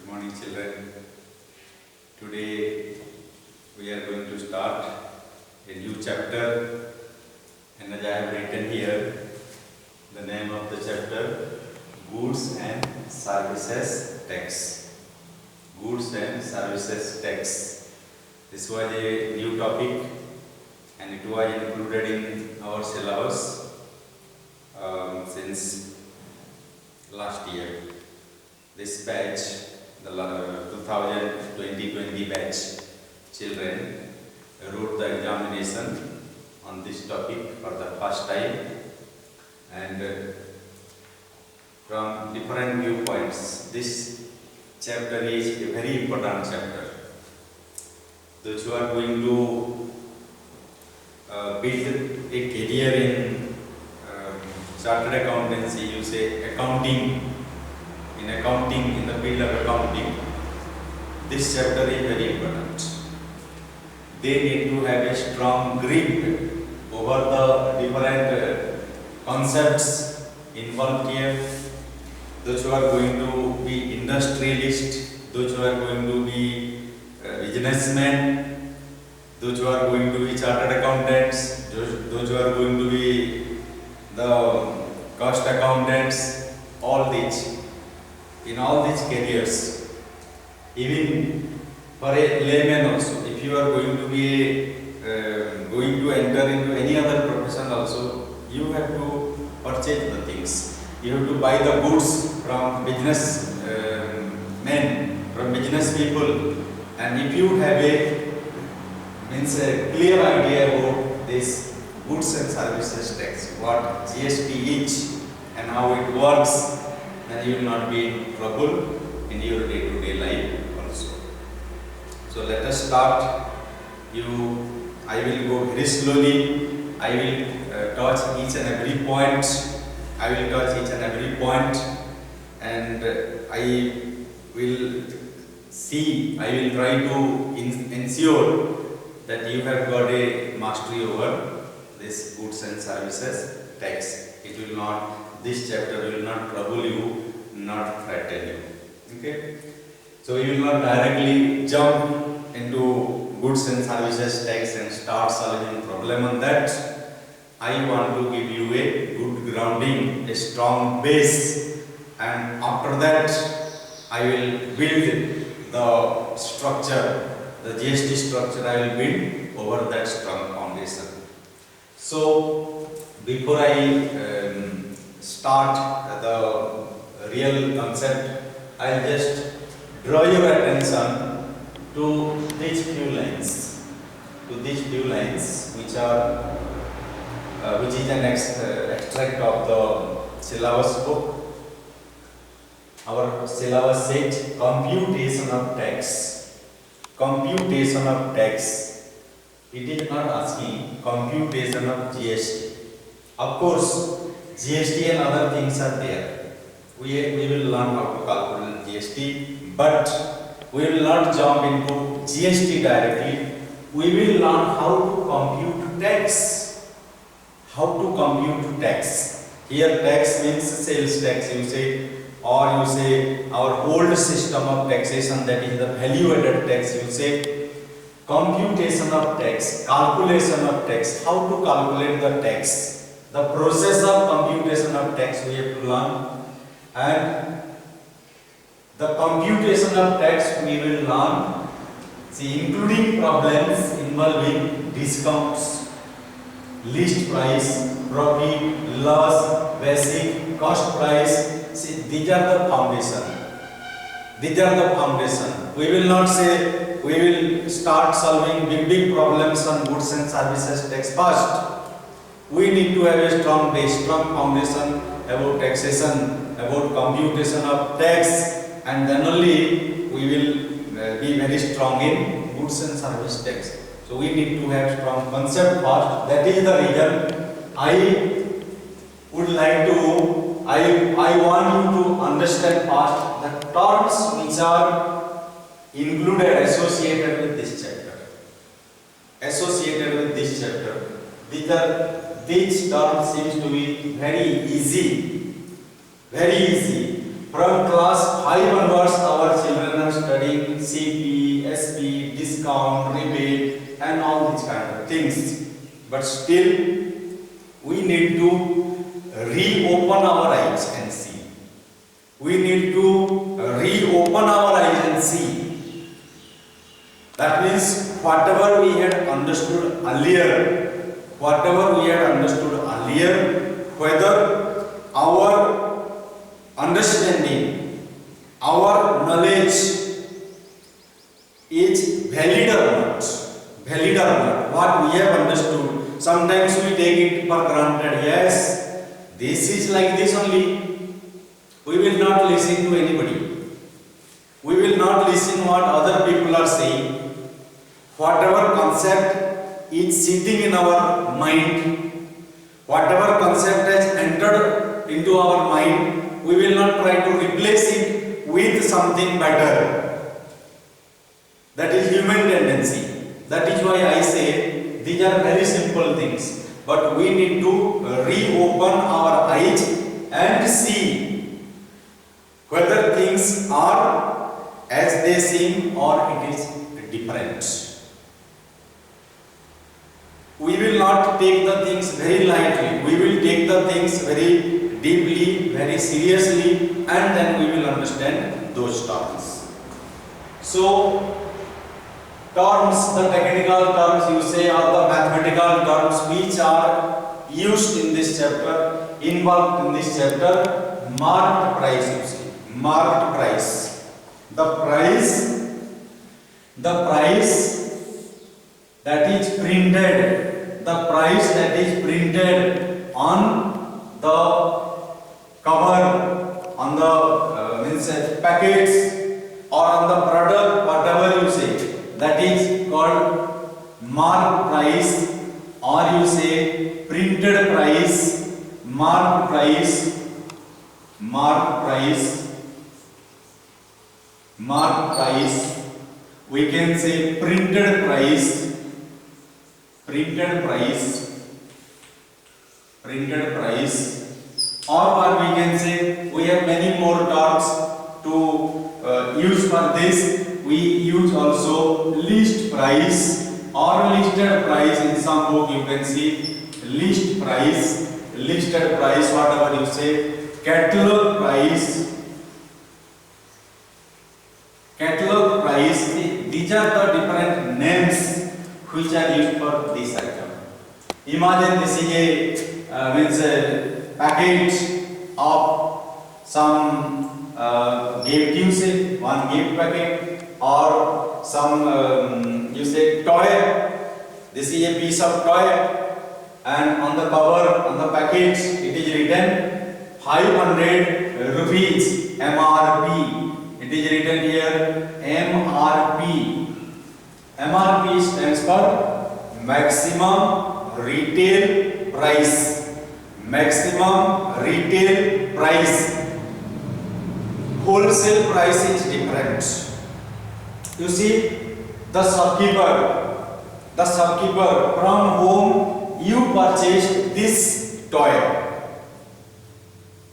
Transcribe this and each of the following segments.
Good morning, children. Today we are going to start a new chapter, and as I have written here, the name of the chapter, Goods and Services Tax. Goods and Services Tax. This was a new topic, and it was included in our syllabus since last year. This batch, the 2020 batch children wrote the examination on this topic for the first time, and from different viewpoints, this chapter is a very important chapter. Those who are going to build a career in chartered accountancy, you say accounting, in the field of accounting, this chapter is very important. They need to have a strong grip over the different concepts involved here. Those who are going to be industrialists, those who are going to be businessmen, those who are going to be chartered accountants, those who are going to be the cost accountants, all these. In all these careers, even for a layman also, if you are going to be going to enter into any other profession also, you have to purchase the things. You have to buy the goods from business men, from business people, and if you have a clear idea about this goods and services tax, what GST is and how it works, then you will not be in trouble in your day-to-day life also. So let us start. I will go very slowly. I will touch each and every point. And I will try to ensure that you have got a mastery over this goods and services tax. This chapter will not trouble you, not frighten you. Okay? So you will not directly jump into goods and services tax and start solving problem on that. I want to give you a good grounding, a strong base, and after that I will build the structure, the GST structure I will build over that strong foundation. So before I start the real concept, I'll just draw your attention to these few lines, which is an extract of the syllabus book. Our syllabus says computation of tax. Computation of tax. It is not asking computation of GST. Of course, GST and other things are there. We will learn how to calculate GST, but we will not jump into GST directly. We will learn how to compute tax. Here tax means sales tax, you say, or you say our old system of taxation, that is the value added tax, you say. Computation of tax, calculation of tax, how to calculate the tax. The process of computation of tax we have to learn, and the computation of tax we will learn, including problems involving discounts, list price, profit, loss, basic, cost price. These are the foundation. We will not say we will start solving big problems on goods and services tax first. We need to have a strong base, strong foundation about taxation, about computation of tax, and then only we will be very strong in goods and service tax. So we need to have strong concept first. That is the reason I want you to understand first the terms which are included, associated with this chapter. These terms seems to be very easy. From class 5 onwards, our children but still we need to reopen our eyes and see. We need to reopen our eyes and see. That means whatever we had understood earlier, whether our understanding, our knowledge is valid or not, what we have understood. Sometimes we take it for granted. Yes, this is like this only. We will not listen to anybody. We will not listen what other people are saying. Whatever concept is sitting in our mind, whatever concept has entered into our mind, we will not try to replace it with something better. That is human tendency. That is why I say these are very simple things. But we need to reopen our eyes and see whether things are as they seem or it is different. We will not take the things very lightly. We will take the things very deeply, very seriously, and then we will understand those terms. So, terms, the technical terms you say, or the mathematical terms which are used in this chapter, involved in this chapter, marked price you say. Marked price. The price that is printed on the cover, on the packets or on the product, whatever you say, that is called marked price, or you say printed price, marked price, we can say printed price, or what we can say, we have many more terms to use for this. We use also list price or listed price. In some book you can see list price, listed price, whatever you say, catalog price. These are the different names which are used for this item. Imagine this is a package of some gift, you say one gift packet, or some you say toy. This is a piece of toy, and on the cover, on the package, it is written 500 rupees MRP. It is written here MRP. MRP stands for maximum retail price. Maximum retail price. Wholesale price is different. You see, the shopkeeper from whom you purchased this toy.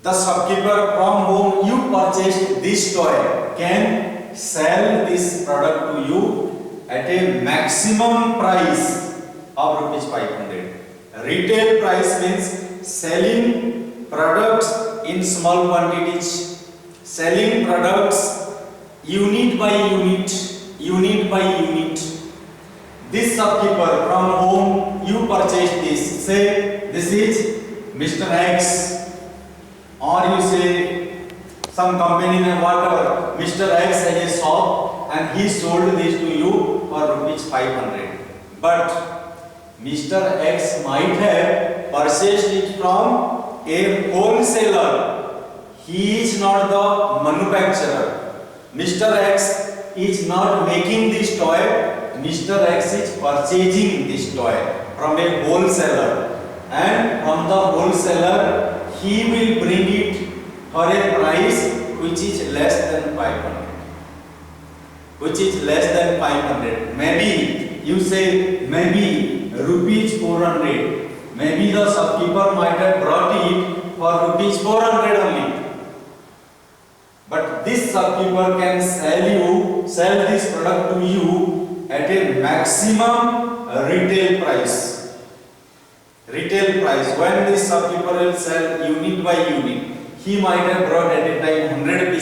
The shopkeeper from whom you purchased this toy can sell this product to you at a maximum price of rupees 500. Retail price means selling products in small quantities, selling products unit by unit. This shopkeeper from whom you purchased this, say this is Mr. X, or you say some company name, whatever, Mr. X has a shop and he sold this to you for rupees 500. But Mr. X might have purchased it from a wholesaler. He is not the manufacturer. Mr. X is not making this toy. Mr. X is purchasing this toy from a wholesaler, and from the wholesaler he will bring it for a price which is less than 500. Maybe you say maybe rupees 400. Maybe the shopkeeper might have brought it for rupees 400 only. But this shopkeeper can sell this product to you at a maximum retail price. retail price. When this shopkeeper will sell unit by unit, he might have brought at a time 100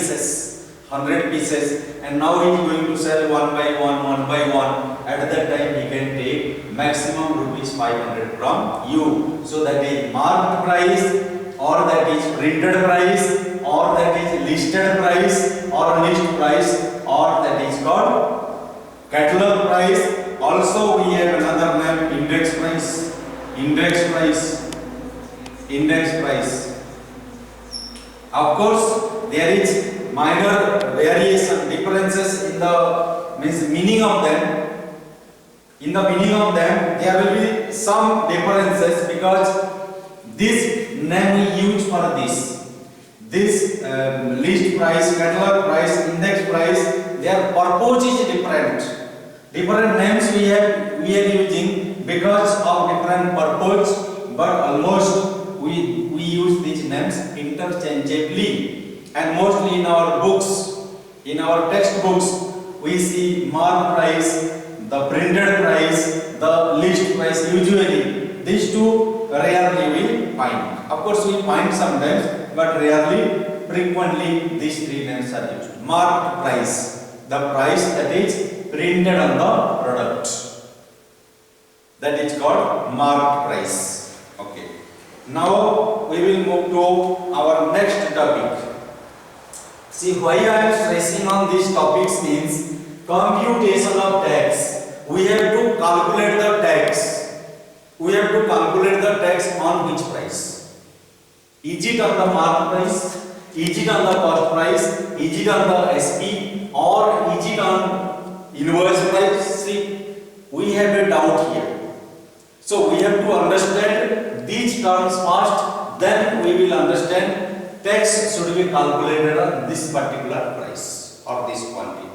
pieces, and now he is going to sell one by one. At that time, he can take maximum rupees 500 from you. So that is marked price, or that is printed price, or that is listed price, or list price, or that is called catalog price. Also, we have another name, index price. Of course, there is minor variation, differences in the meaning of them. In the meaning of them, there will be some differences because this name we use for this. This list price, catalog price, index price, their purpose is different. Different names we are using because of different purpose, but almost we use these names interchangeably. And mostly in our books, in our textbooks, we see marked price, the printed price, the list price. Usually these two rarely we find. Of course, we find sometimes, but rarely, frequently these three names are used. Marked price, the price that is printed on the product, that is called marked price. Okay. Now we will move to our next topic. See, why I am stressing on these topics means computation of tax. We have to calculate the tax. We have to calculate the tax on which price? Is it on the marked price? Is it on the cost price? Is it on the SP? Or is it on invoice price? See, we have a doubt here. So we have to understand these terms first, then we will understand tax should be calculated on this particular price or this quantity.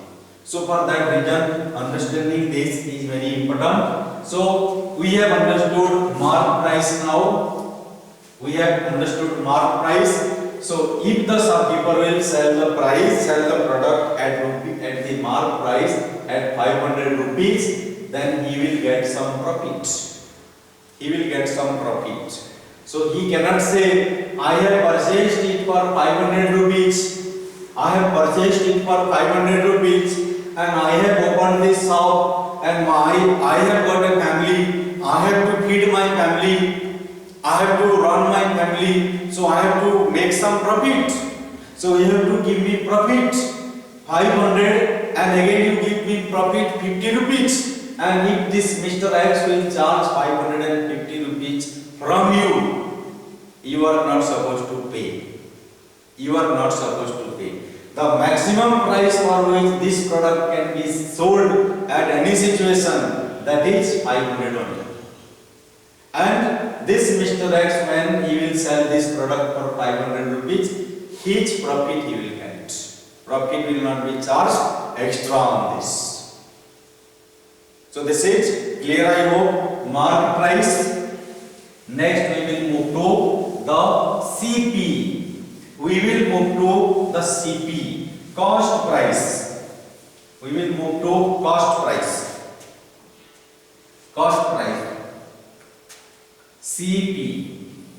So for that reason, understanding this is very important. So we have understood marked price now. We have understood marked price. So if the shopkeeper will sell the product at the marked price at 500 rupees, then he will get some profit. So he cannot say, I have purchased it for 500 rupees. I have purchased it for 500 rupees and I have opened this shop and I have got a family. I have to feed my family. I have to run my family. So I have to make some profit. So you have to give me profit 500 and again you give me profit 50 rupees. And if this Mr. X will charge 550 rupees from you, you are not supposed to pay. The maximum price for which this product can be sold at any situation, that is 500 only. And this Mr. X, when he will sell this product for 500 rupees, his profit he will get. Profit will not be charged extra on this. So this is clear, I hope. Marked price. Next we will move to the CP. We will move to the CP, cost price. We will move to cost price. Cost price. CP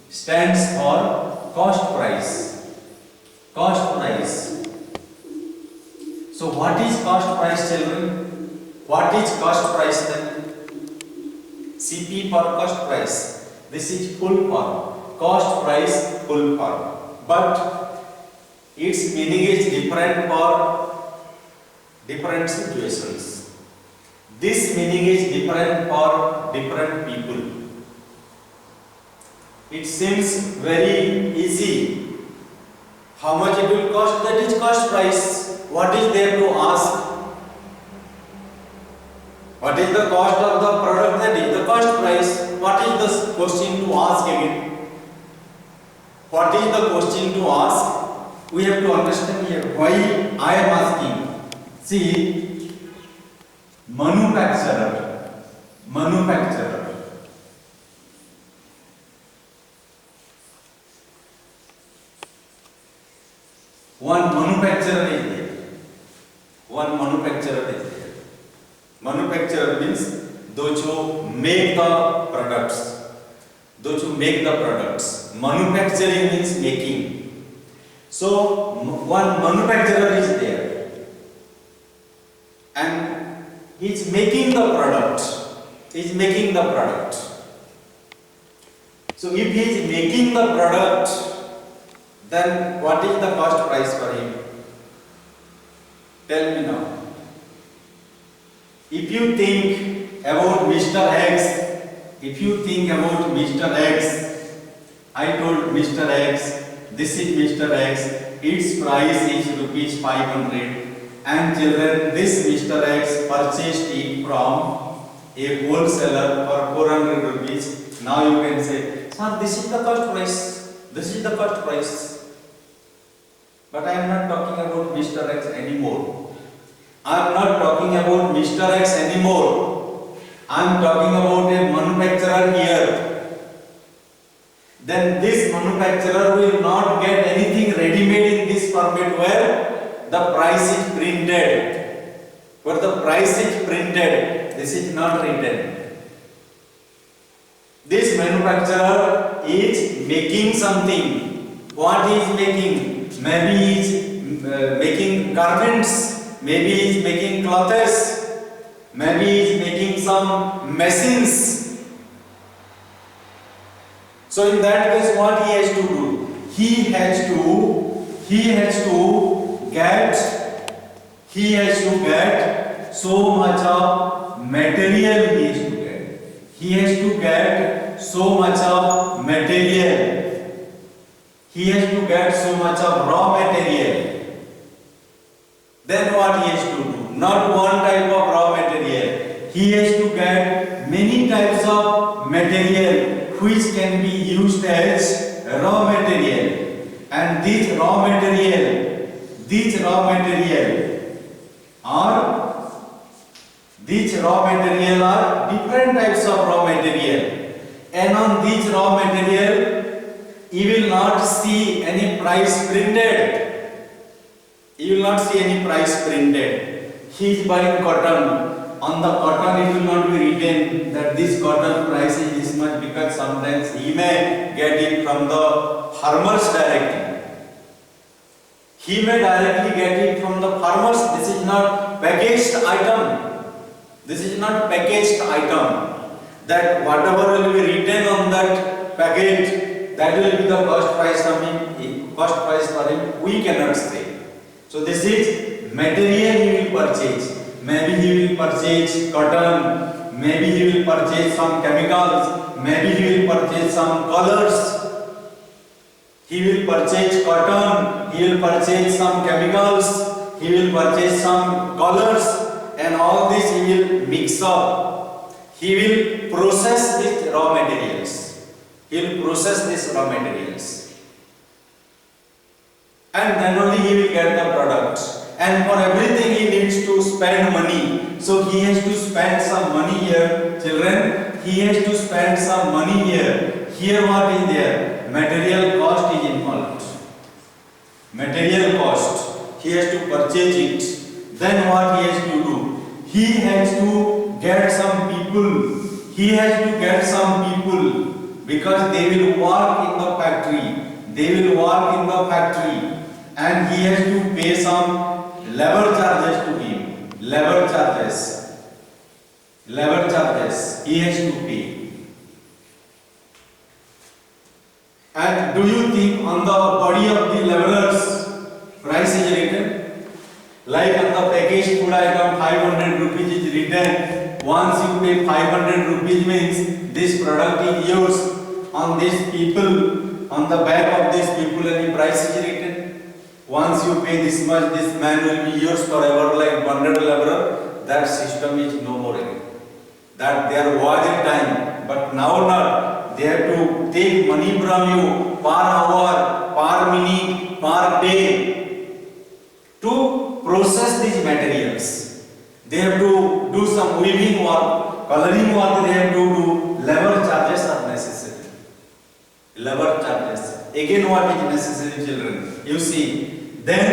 stands for cost price. Cost price. So what is cost price, children? What is cost price then? CP for cost price. This is full form. Cost price full form. But its meaning is different for different situations. This meaning is different for different people. It seems very easy. How much it will cost? That is cost price. What is there to ask? What is the cost of the product? That is the cost price. What is the question to ask again? What is the question to ask? We have to understand here why I am asking. See, manufacturer. One manufacturer is there. Manufacturer means those who make the products, those who make the products. Manufacturing means making. So one manufacturer is there and he is making the product. He is making the product. So if he is making the product, then what is the cost price for him? Tell me now. If you think about Mr. X, I told Mr. X, this is Mr. X, its price is rupees 500, and children, this Mr. X purchased it from a wholesaler for 400 rupees. Now you can say, sir, this is the cost price. This is the cost price. But I am not talking about Mr. X anymore. I am not talking about Mr. X anymore. I am talking about a manufacturer here. Then this manufacturer will not get anything ready-made in this format where the price is printed. Where the price is printed, this is not written. This manufacturer is making something. What he is making? Maybe he is making garments, maybe he is making clothes, maybe he is making some machines. So in that case, what he has to do? He has to get so much of material. He has to get so much of material. He has to get so much of raw material. Then what he has to do? Not one type of raw material. He has to get many types of material which can be used as raw material. And these raw material are different types of raw material. And on these raw material, you will not see any price printed. You will not see any price printed. He is buying cotton. On the cotton it will not be written that this cotton price is this much, because sometimes he may get it from the farmers directly. He may directly get it from the farmers. This is not packaged item. This is not packaged item. That whatever will be written on that package, that will be the cost price for him. We cannot say. So this is material he will purchase. Maybe he will purchase cotton, maybe he will purchase some chemicals, maybe he will purchase some colors. He will purchase cotton, he will purchase some chemicals, he will purchase some colors, and all this he will mix up. He will process these raw materials. He will process these raw materials. And then only he will get the product. And for everything he needs to spend money. So he has to spend some money here, children. He has to spend some money here. Here what is there? Material cost is involved. Material cost. He has to purchase it. Then what he has to do? He has to get some people. He has to get some people, because they will work in the factory. They will work in the factory. And he has to pay some labor charges to him. Labor charges he has to pay. And do you think on the body of the laborers price is written? Like on the packaged food item, 500 rupees is written. Once you pay 500 rupees means this product is yours. On these people, on the back of these people, any price is written. Once you pay this much, this man will be yours forever, like bonded laborer. That system is no more again. That there was a time, but now not. They have to take money from you per hour, per minute, per day to process these materials. They have to do some weaving work, coloring work. They have to do. Labor charges are necessary. Labor charges. Again, what is necessary, children? You see. Then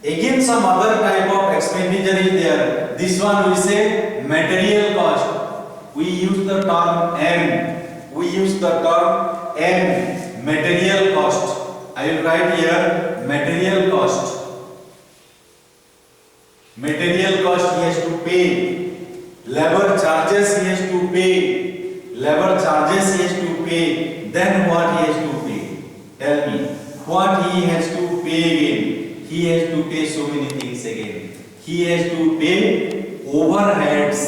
again some other type of expenditure is there. This one we say material cost. We use the term M. we use the term M, material cost. I will write here material cost. Material cost he has to pay. Labor charges he has to pay. Labor charges he has to pay. Then what he has to pay? Tell me. What he has to pay again? He has to pay so many things again. He has to pay overheads.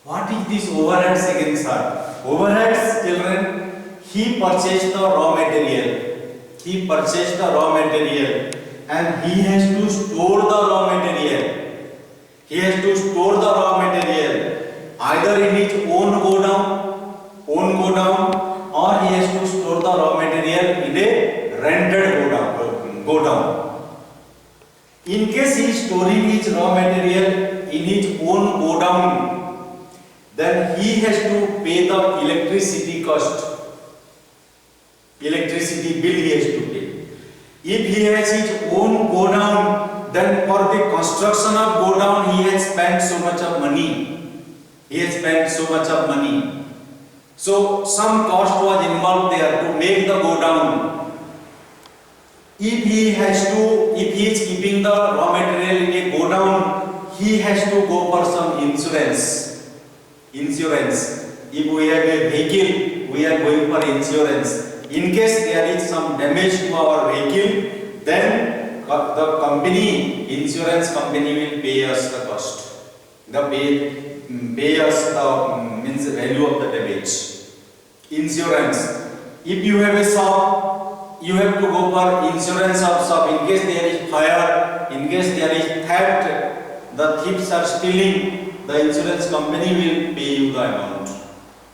What is this overheads again, sir? Overheads, children, he purchased the raw material. He purchased the raw material and he has to store the raw material. He has to store the raw material either in his own godown, or he has to store the raw material in a rented godown. In case he is storing his raw material in his own godown, then he has to pay the electricity cost. Electricity bill he has to pay. If he has his own godown, then for the construction of godown he has spent so much of money. He has spent so much of money. So some cost was involved there to make the godown. If he is keeping the raw material in a godown, he has to go for some insurance. If we have a vehicle, we are going for insurance. In case there is some damage to our vehicle, then the insurance company will pay us the cost. Pay us the means value of the damage. Insurance. If you have a shop, you have to go for insurance of shop. In case there is fire, in case there is theft, the thieves are stealing, the insurance company will pay you the amount.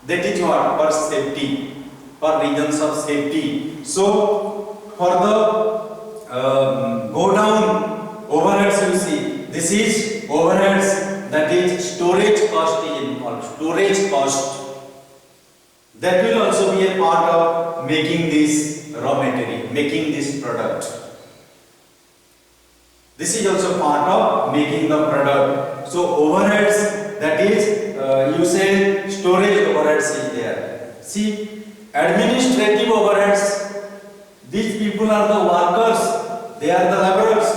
That is what? For safety, for reasons of safety. So for the go down overheads, you see, this is overheads, that is storage cost is involved. Storage cost. That will also be a part of making this raw material, making this product. This is also part of making the product. So overheads, that is, you say storage overheads is there. See, administrative overheads, these people are the workers, they are the laborers.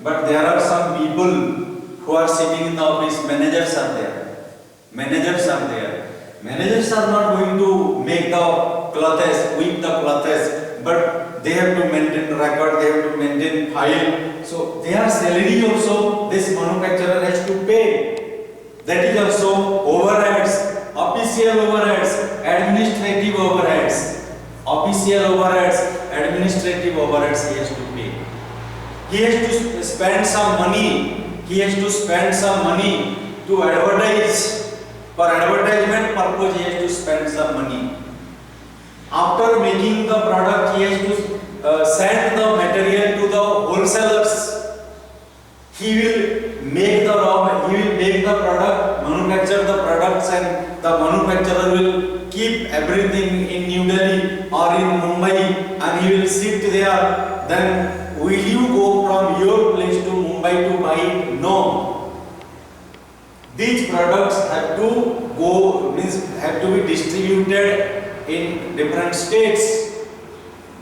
But there are some people who are sitting in the office, managers are there. Managers are there. Managers are not going to make the clothes, whip the clothes, but they have to maintain record, they have to maintain file. So their salary also this manufacturer has to pay. That is also overheads, official overheads, administrative overheads. Official overheads, administrative overheads he has to pay. He has to spend some money. He has to spend some money to advertise. For advertisement purpose, he has to spend some money. After making the product, he has to send the material to the wholesalers. He will make the product, manufacture the products, and the manufacturer will keep everything in New Delhi or in Mumbai, and he will sit there. Then will you go from your place to Mumbai to buy it? No. These products have to be distributed in different states.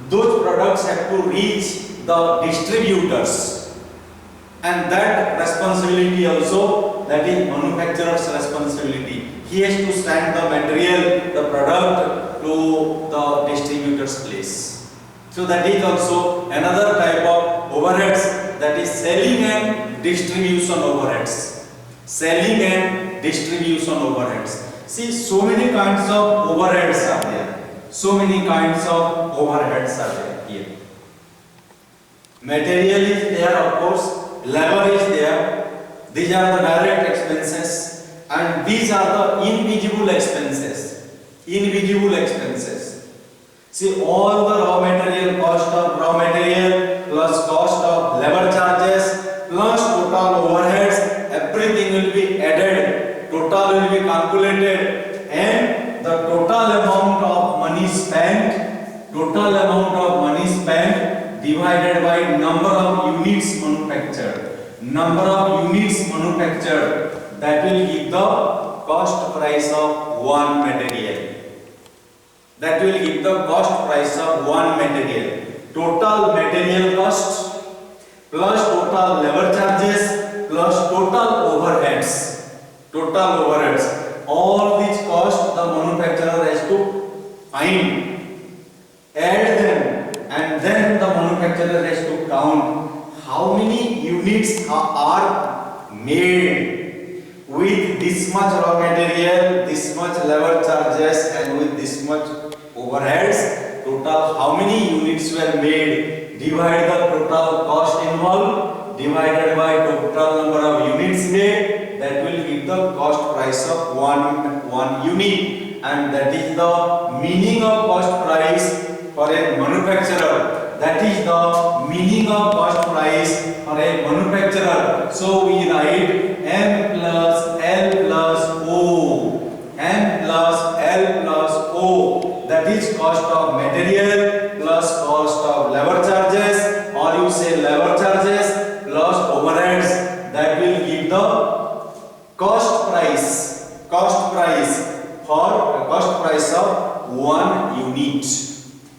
Those products have to reach the distributors, and that responsibility also, that is manufacturer's responsibility. He has to send the material, the product to the distributor's place. So that is also another type of overheads, that is selling and distribution overheads. Selling and distribution overheads. See, so many kinds of overheads are there. So many kinds of overheads are there here. Material is there, of course. Labor is there. These are the direct expenses, and these are the invisible expenses. Invisible expenses. See, all the raw material, cost of raw material plus cost of labor charges plus total overheads, everything will be added, total will be calculated, and the total amount of money spent divided by number of units manufactured, that will give the cost price of one material. that will give the cost price of one material. Total material cost plus total labor charges plus total overheads. Total overheads. All these costs the manufacturer has to find, add them, and then the manufacturer has to count how many units are made with this much raw material, this much labor charges, and with this much overheads. Total how many units were made, divide the total cost involved divided by total number of units made, that will give the cost price of one unit, and that is the meaning of cost price for a manufacturer. That is the meaning of cost price for a manufacturer. So we write M plus L plus O. M plus L plus O. That is cost of material plus cost of labor charges, or you say labor charges plus overheads. That will give the cost price. Cost price of one unit.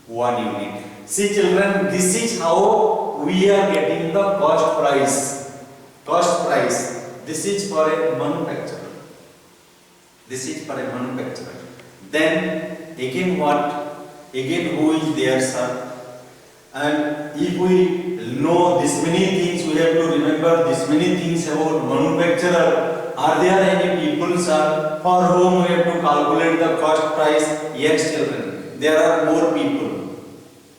One unit. See children, this is how we are getting the cost price. Cost price. This is for a manufacturer. This is for a manufacturer. Then again what? Again who is there, sir? And if we know this many things, we have to remember this many things about manufacturer. Are there any people, sir, for whom we have to calculate the cost price? Yes, children. There are more people.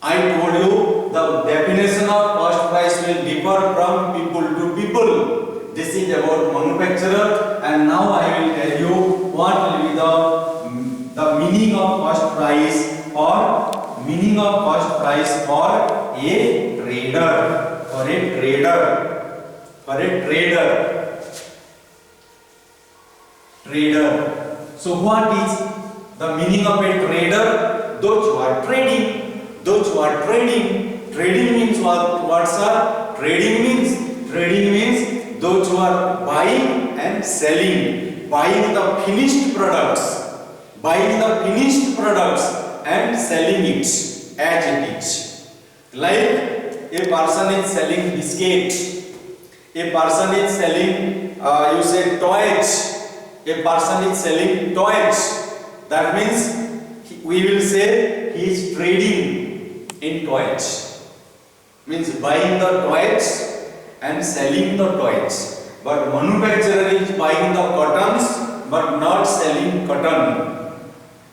I told you the definition of cost price will differ from people to people. This is about manufacturer, and now I will tell you what will be the meaning of cost price, or meaning of cost price for a trader. For a trader. For a trader. Trader. So what is the meaning of a trader? Those who are trading. Those who are trading. Trading means what, sir? Trading means those who are buying and selling. Buying the finished products. Buying the finished products and selling it as it is. Like a person is selling biscuit. A person is selling, you say toys. A person is selling toys. That means we will say he is trading in toys. Means buying the toys and selling the toys. But manufacturer is buying the cottons but not selling cotton.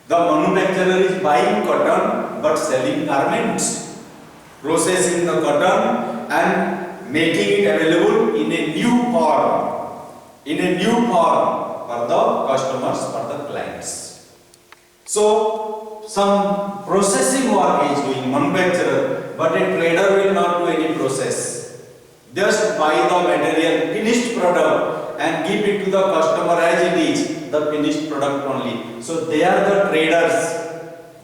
The manufacturer is buying cotton but selling garments. Processing the cotton and making it available in a new form. In a new form for the customers, for the clients. So some processing work is doing manufacturer, but a trader will not do any process. Just buy the material, finished product, and give it to the customer as it is, the finished product only. So they are the traders.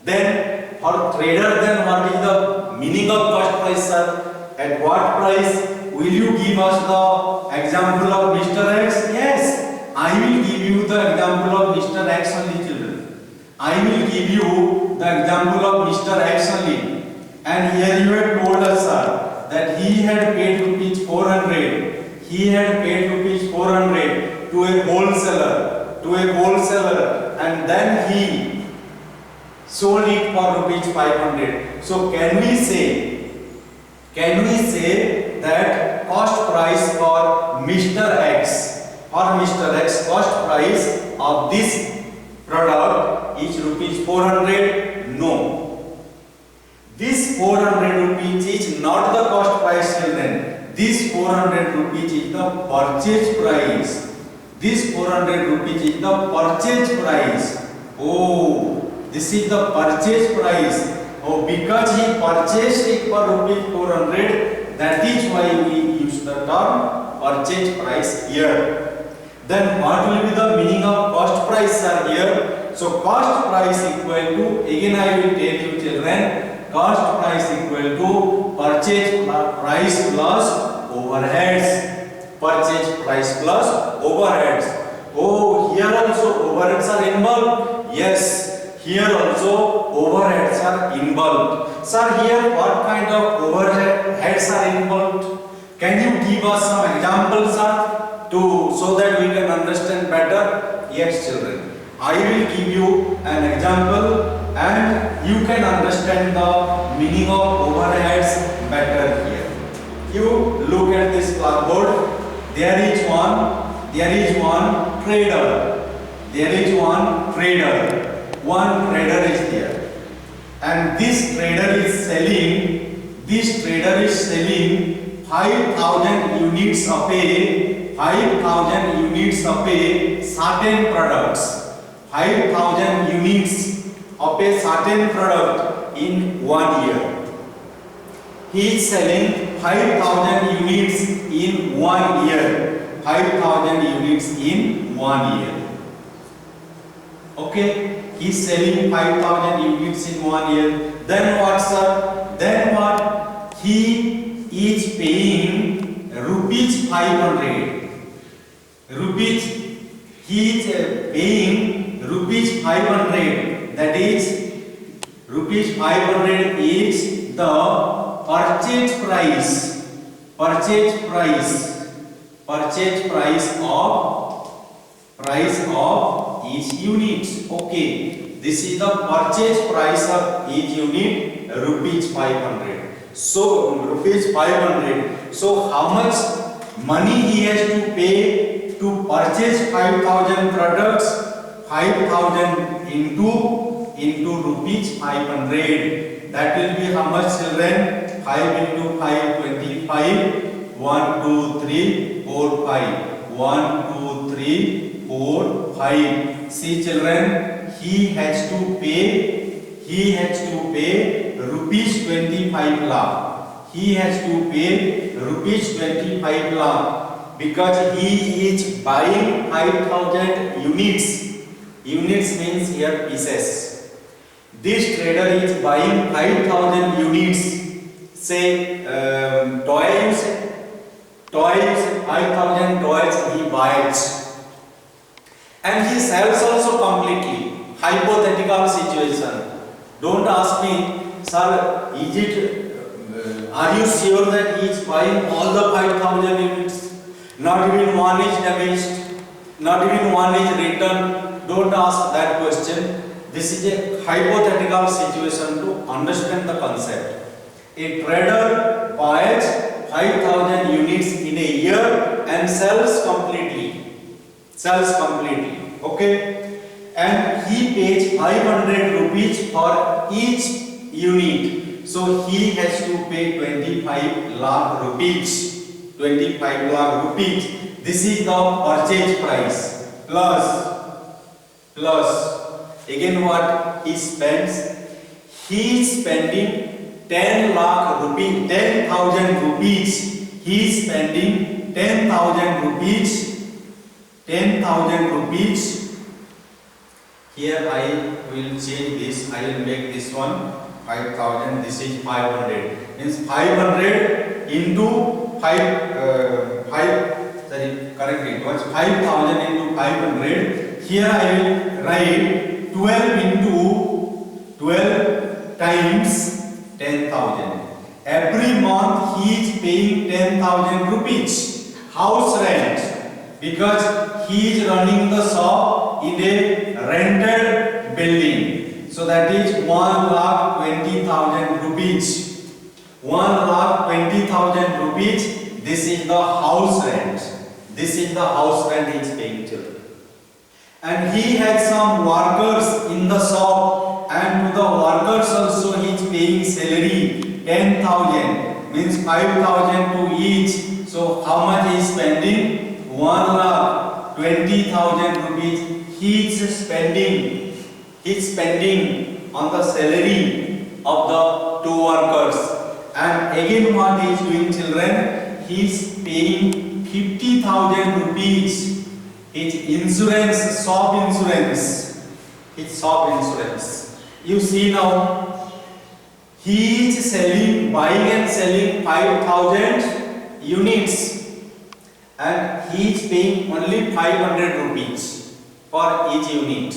Then for trader, then what is the meaning of cost price, sir? At what price? Will you give us the example of Mr. X? Yes, I will give you the example of Mr. X only, children. I will give you the example of Mr. X only. And here you have told us, sir, that he had paid rupees 400. He had paid rupees 400 to a wholesaler, and then he sold it for rupees 500. So can we say that cost price for Mr. X, cost price of this product is rupees 400? No. This 400 rupees is not the cost price, children. This 400 rupees is the purchase price. This 400 rupees is the purchase price. Oh, this is the purchase price. Oh, because he purchased it for rupees 400, that is why we use the term purchase price here. Then what will be the meaning of cost price, sir, here? So cost price equal to, again I will tell you, children, cost price equal to purchase price plus overheads. Purchase price plus overheads. Oh, here also overheads are involved. Yes, here also overheads are involved. Sir, here what kind of overheads are involved? Can you give us some examples, sir, so that we can understand better? Yes, children. I will give you an example and you can understand the meaning of overheads better here. You look at this blackboard. There is one trader. There is one trader. One trader is there, and this trader is selling 5,000 units of a 5,000 units of a certain products. 5,000 units of a certain product in 1 year. He is selling 5,000 units in 1 year. 5,000 units in 1 year. Okay. He is selling 5,000 units in 1 year. Then what, sir? Then what? He is paying rupees 500. He is paying rupees 500. That is, rupees 500 is the purchase price of each unit. Okay, this is the purchase price of each unit, rupees 500. So rupees 500. So how much money he has to pay to purchase 5,000 products? 5,000 into rupees 500. That will be how much, children? 5 into 5, 25. 1, 2, 3, 4, 5. 1, 2, 3, 4, 5. See, children, he has to pay rupees 25 lakh. He has to pay rupees 25 lakh because he is buying 5,000 units. Units means here pieces. This trader is buying 5,000 units. Say toys, 5,000 toys he buys, and he sells also completely. Hypothetical situation. Don't ask me, sir, are you sure that he is buying all the 5,000 units? Not even one is damaged, not even one is returned. Don't ask that question. This is a hypothetical situation to understand the concept. A trader buys 5,000 units in a year and sells completely. Okay? And he pays 500 rupees for each unit. So he has to pay 25 lakh rupees. 25 lakh rupees. This is the purchase price. Plus. Again what he spends? He is spending 10 lakh rupees, 10,000 rupees. He is spending 10,000 rupees. 10,000 rupees. Here I will change this. I will make this one 5,000. This is 500. Means 500 into 5,000 into 500. Here I will write 12 into 12 times 10,000. Every month he is paying 10,000 rupees house rent because he is running the shop in a rented building. So that is 1,20,000 rupees. 1,20,000 rupees. This is the house rent. This is the house rent he is paying to. And he had some workers in the shop, and to the workers also he is paying salary 10,000, means 5,000 to each. So how much he is spending? 1,20,000 rupees. He is spending on the salary of the two workers. And again what he is doing, children? He is paying 50,000 rupees. His insurance, shop insurance. His shop insurance. You see now, he is buying and selling 5,000 units, and he is paying only 500 rupees for each unit.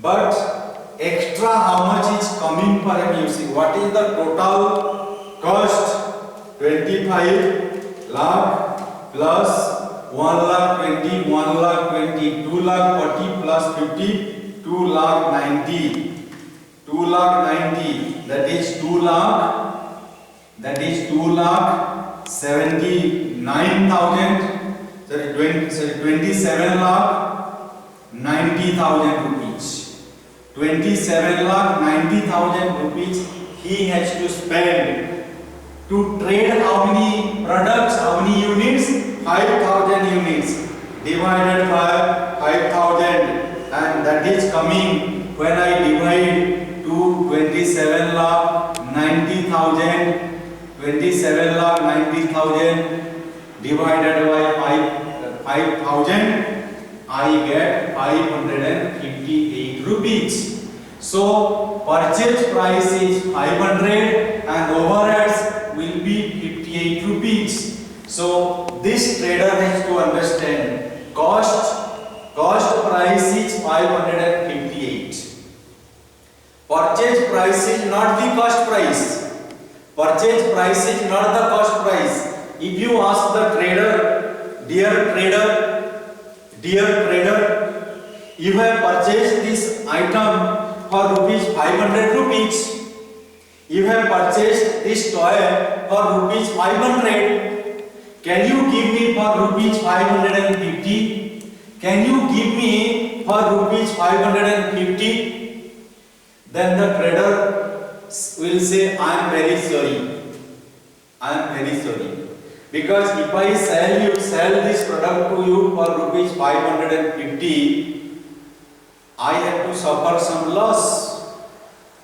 But extra how much is coming for him using. What is the total cost? 25 lakh plus 1 lakh 20, 1 lakh 20, 2 lakh 40 plus 50, 2 lakh 90. 2 lakh 90, that is 2 lakh, that is 2 lakh 79,000, sorry 27 lakh 90,000 rupees. 27 lakh 90,000 rupees he has to spend to trade how many products, how many units? 5,000 units divided by 5,000, and that is coming when I divide to 27 lakh 90,000, 27 lakh 90,000 divided by 5,000, I get 558 rupees. So purchase price is 500 and overheads will be 58 rupees. So this trader has to understand cost price is 558. Purchase price is not the cost price. Purchase price is not the cost price. If you ask the trader, dear trader, you have purchased this item for rupees 500 rupees. You have purchased this toy for rupees 500. Can you give me for rupees 550? Can you give me for rupees 550? Then the trader will say, I am very sorry. I am very sorry. Because if I sell this product to you for rupees 550, I have to suffer some loss.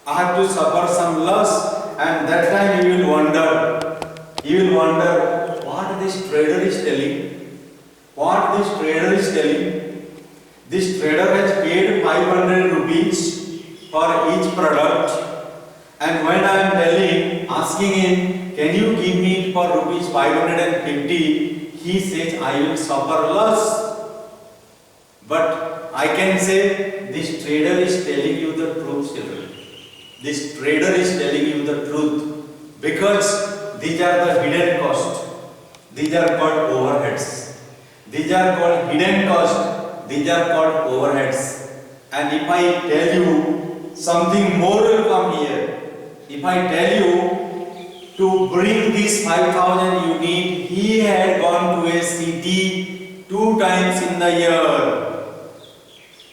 I have to suffer some loss, and that time you will wonder. You will wonder what this trader is telling. What this trader is telling. This trader has paid 500 rupees for each product, and when I am asking him, can you give me for rupees 550, he says I will suffer loss. But I can say this trader is telling you the truth, children. This trader is telling you the truth, because these are the hidden costs. These are called overheads. These are called hidden costs. These are called overheads. And if I tell you something more will come here. If I tell you to bring this 5,000 unit, he had gone to a city 2 times in the year.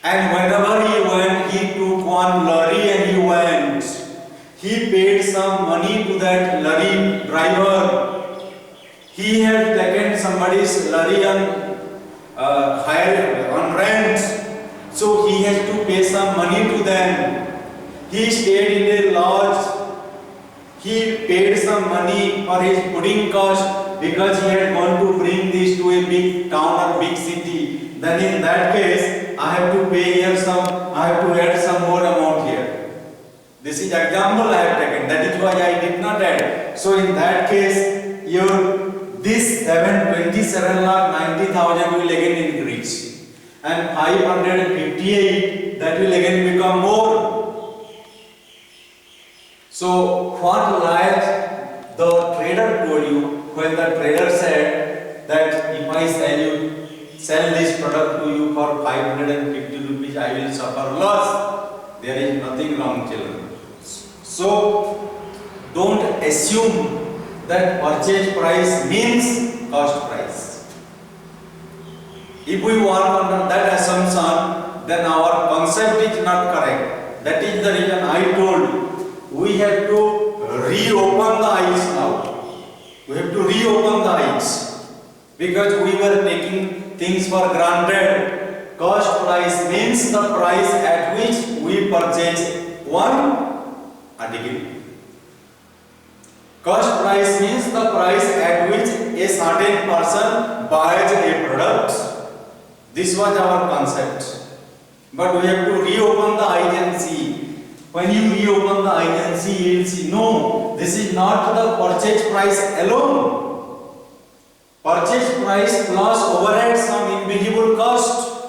And whenever he went, he took one lorry and he went. He paid some money to that lorry driver. He had taken somebody's lorry on rent. So he has to pay some money to them. He stayed in a lodge. He paid some money for his pudding cost because he had gone to bring this to a big town or big city. Then in that case, I have to pay here I have to add some more amount here. This is example I have taken. That is why I did not add. So in that case, this 27 lakh 90,000 will again increase. And 558, that will again become more. So what lies the trader told you when the trader said that if I sell this product to you for 550 rupees, I will suffer loss. There is nothing wrong, children. So don't assume that purchase price means cost price. If we work on that assumption, then our concept is not correct. That is the reason I told we have to reopen the eyes now. We have to reopen the eyes, because we were taking things for granted. Cost price means the price at which we purchase one article. Cost price means the price at which a certain person buys a product. This was our concept. But we have to reopen the eyes and see. When you reopen the eyes and see, you will see, no, this is not the purchase price alone. Purchase price plus overhead, some invisible cost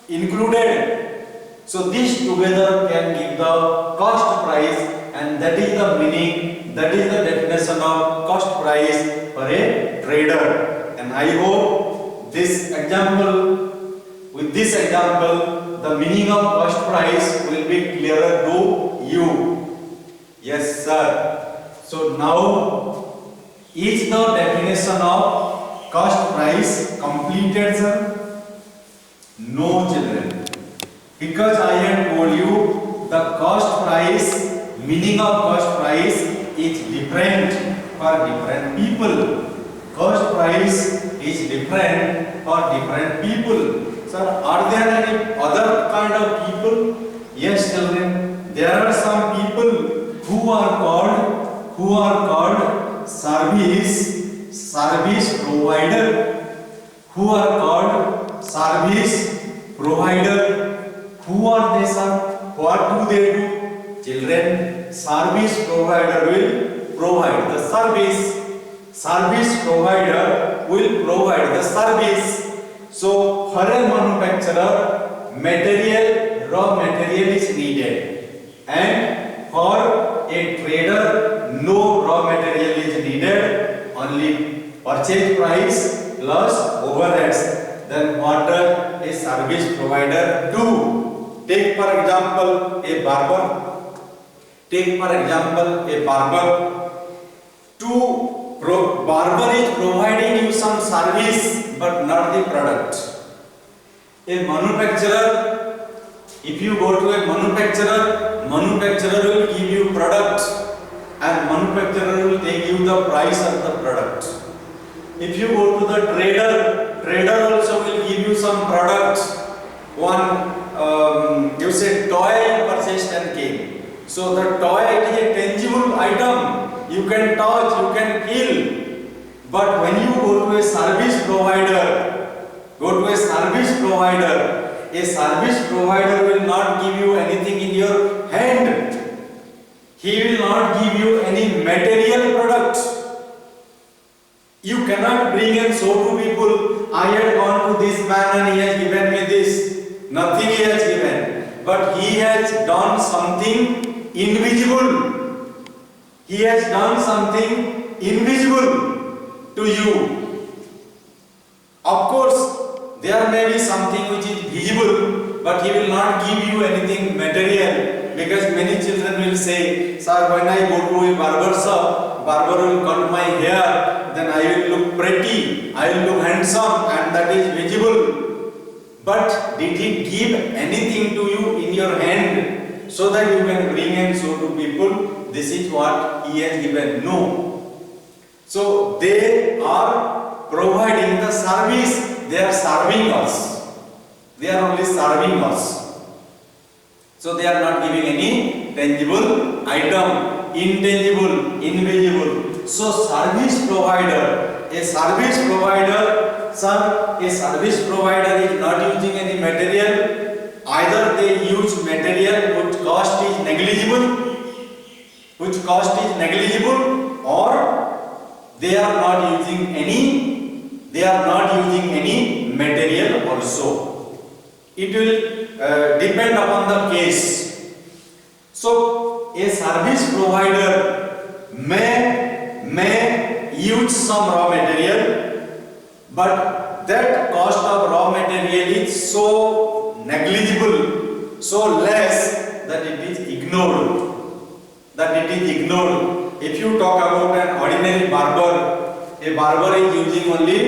included. So these together can give the cost price, and that is the meaning, that is the definition of cost price for a trader. And I hope this example, with this example, the meaning of cost price will be clearer to you. Yes, sir. So now is the definition of cost price completed, sir? No, children. Because I have told you the cost price, meaning of cost price is different for different people. Cost price is different for different people. Sir, are there any other kind of people? Yes, children. There are some people who are called service provider. Who are called service provider. Who are they, sir? What do they do? Children, service provider will provide the service. Service provider will provide the service. So, for a manufacturer, raw material is needed, and for a trader, no raw material is needed, only purchase price plus overheads. Then what does a service provider do? Take for example a barber. Barber is providing you some service but not the product. A manufacturer, if you go to a manufacturer will give you product, and manufacturer will take you the price of the product. If you go to the trader also will give you some product. One you say toy purchased and came. So the toy is a tangible item. You can touch, you can feel. But when you go to a service provider, a service provider will not give you anything in your hand. He will not give you any material products. You cannot bring and show to people, I had gone to this man and he has given me this. Nothing he has given, but he has done something invisible. He has done something invisible to you. Of course, there may be something which is visible, but he will not give you anything material, because many children will say, sir, when I go to a barber shop, barber will cut my hair, then I will look pretty, I will look handsome, and that is visible. But did he give anything to you in your hand so that you can bring and show to people, this is what he has given? No. So they are providing the service, they are serving us. They are only serving us. So they are not giving any tangible item, intangible, invisible. So service provider, a service provider is not using any material. Either they use material which cost is negligible, or they are not using any material also. It will depend upon the case. So a service provider may use some raw material, but that cost of raw material is so negligible, so less, that it is ignored. If you talk about an ordinary barber, a barber is using only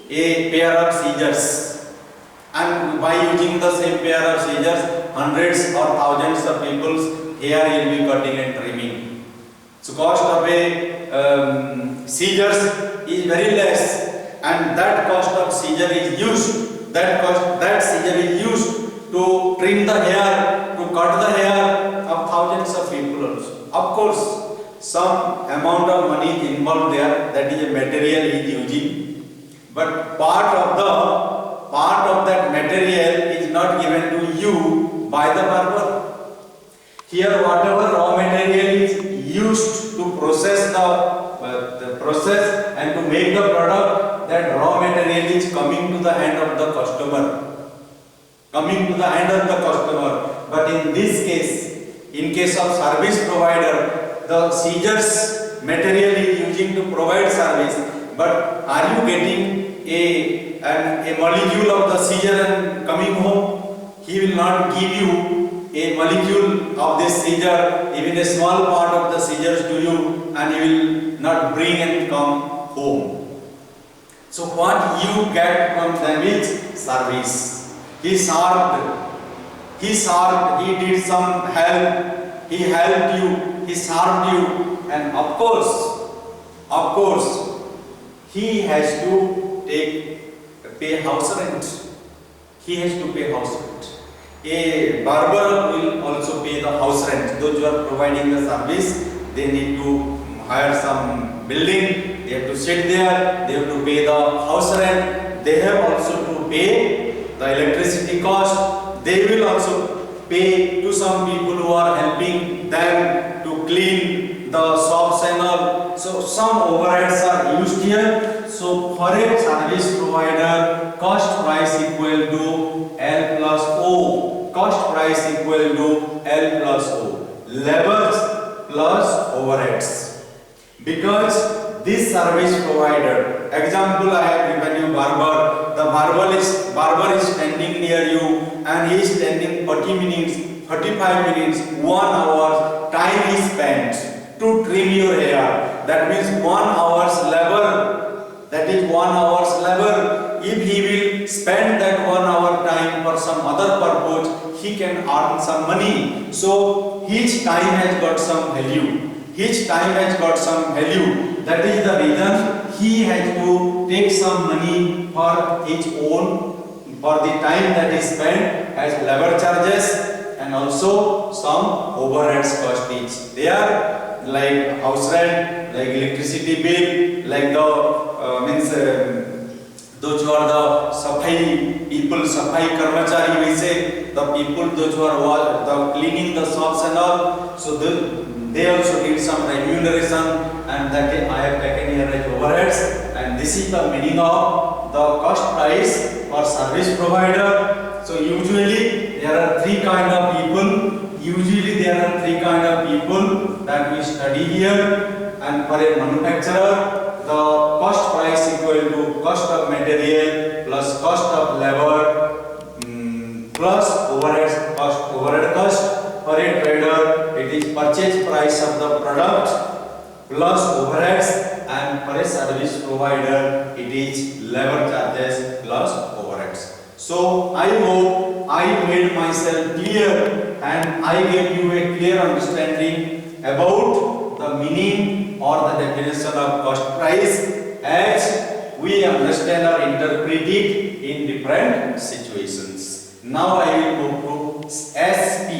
a pair of scissors, and by using the same pair of scissors, hundreds or thousands of people's hair will be cutting and trimming. So cost of a scissors is very less, and that cost of scissor is used. That scissor is used to trim the hair, to cut the hair of thousands of people also. Of course, some amount of money is involved there, that is a material he is using, but part of that material is not given to you by the barber. Here, whatever raw material is used to process the process and to make the product, that raw material is coming to the hand of the customer. coming to the hand of the customer. But in this case, in case of service provider, the seizures material is using to provide service. But are you getting a molecule of the seizure and coming home? He will not give you a molecule of this seizure, even a small part of the seizures to you, and he will not bring and come home. So what you get from them is service. He served, he did some help, he helped you, he served you, and of course, he has to pay house rent. He has to pay house rent. A barber will also pay the house rent. Those who are providing the service, they need to hire some building, they have to sit there, they have to pay the house rent, they have also to pay the electricity cost, they will also pay to some people who are helping them to clean the shops and all. So some overheads are used here. So for a service provider, cost price equal to L plus O. Cost price equal to L plus O. Labors plus overheads. Because this service provider, example I have given you barber. The barber is standing near you and he is standing 30 minutes, 35 minutes, 1 hour. Time is spent to trim your hair. That means 1 hour's labor. That is 1 hour's labor. If he will spend that 1 hour time for some other purpose, he can earn some money. So each time has got some value. Each time has got some value. That is the reason he has to take some money for his own, for the time that is spent as labor charges, and also some overheads cost is there, like house rent, like electricity bill, like the those who are the safai people, safai karmachari we say, the people those who are the cleaning the shops and all. So they also need some remuneration, and that I have taken here as overheads, and this is the meaning of the cost price for service provider. So usually there are three kind of people. That we study here, and for a manufacturer, the cost price equal to cost of material plus cost of labor plus overhead cost. For a trader, it is purchase price of the product plus overheads, and for a service provider, it is labor charges plus overheads. So I hope I made myself clear and I gave you a clear understanding about the meaning or the definition of cost price as we understand or interpret it in different situations. Now I will move to SP.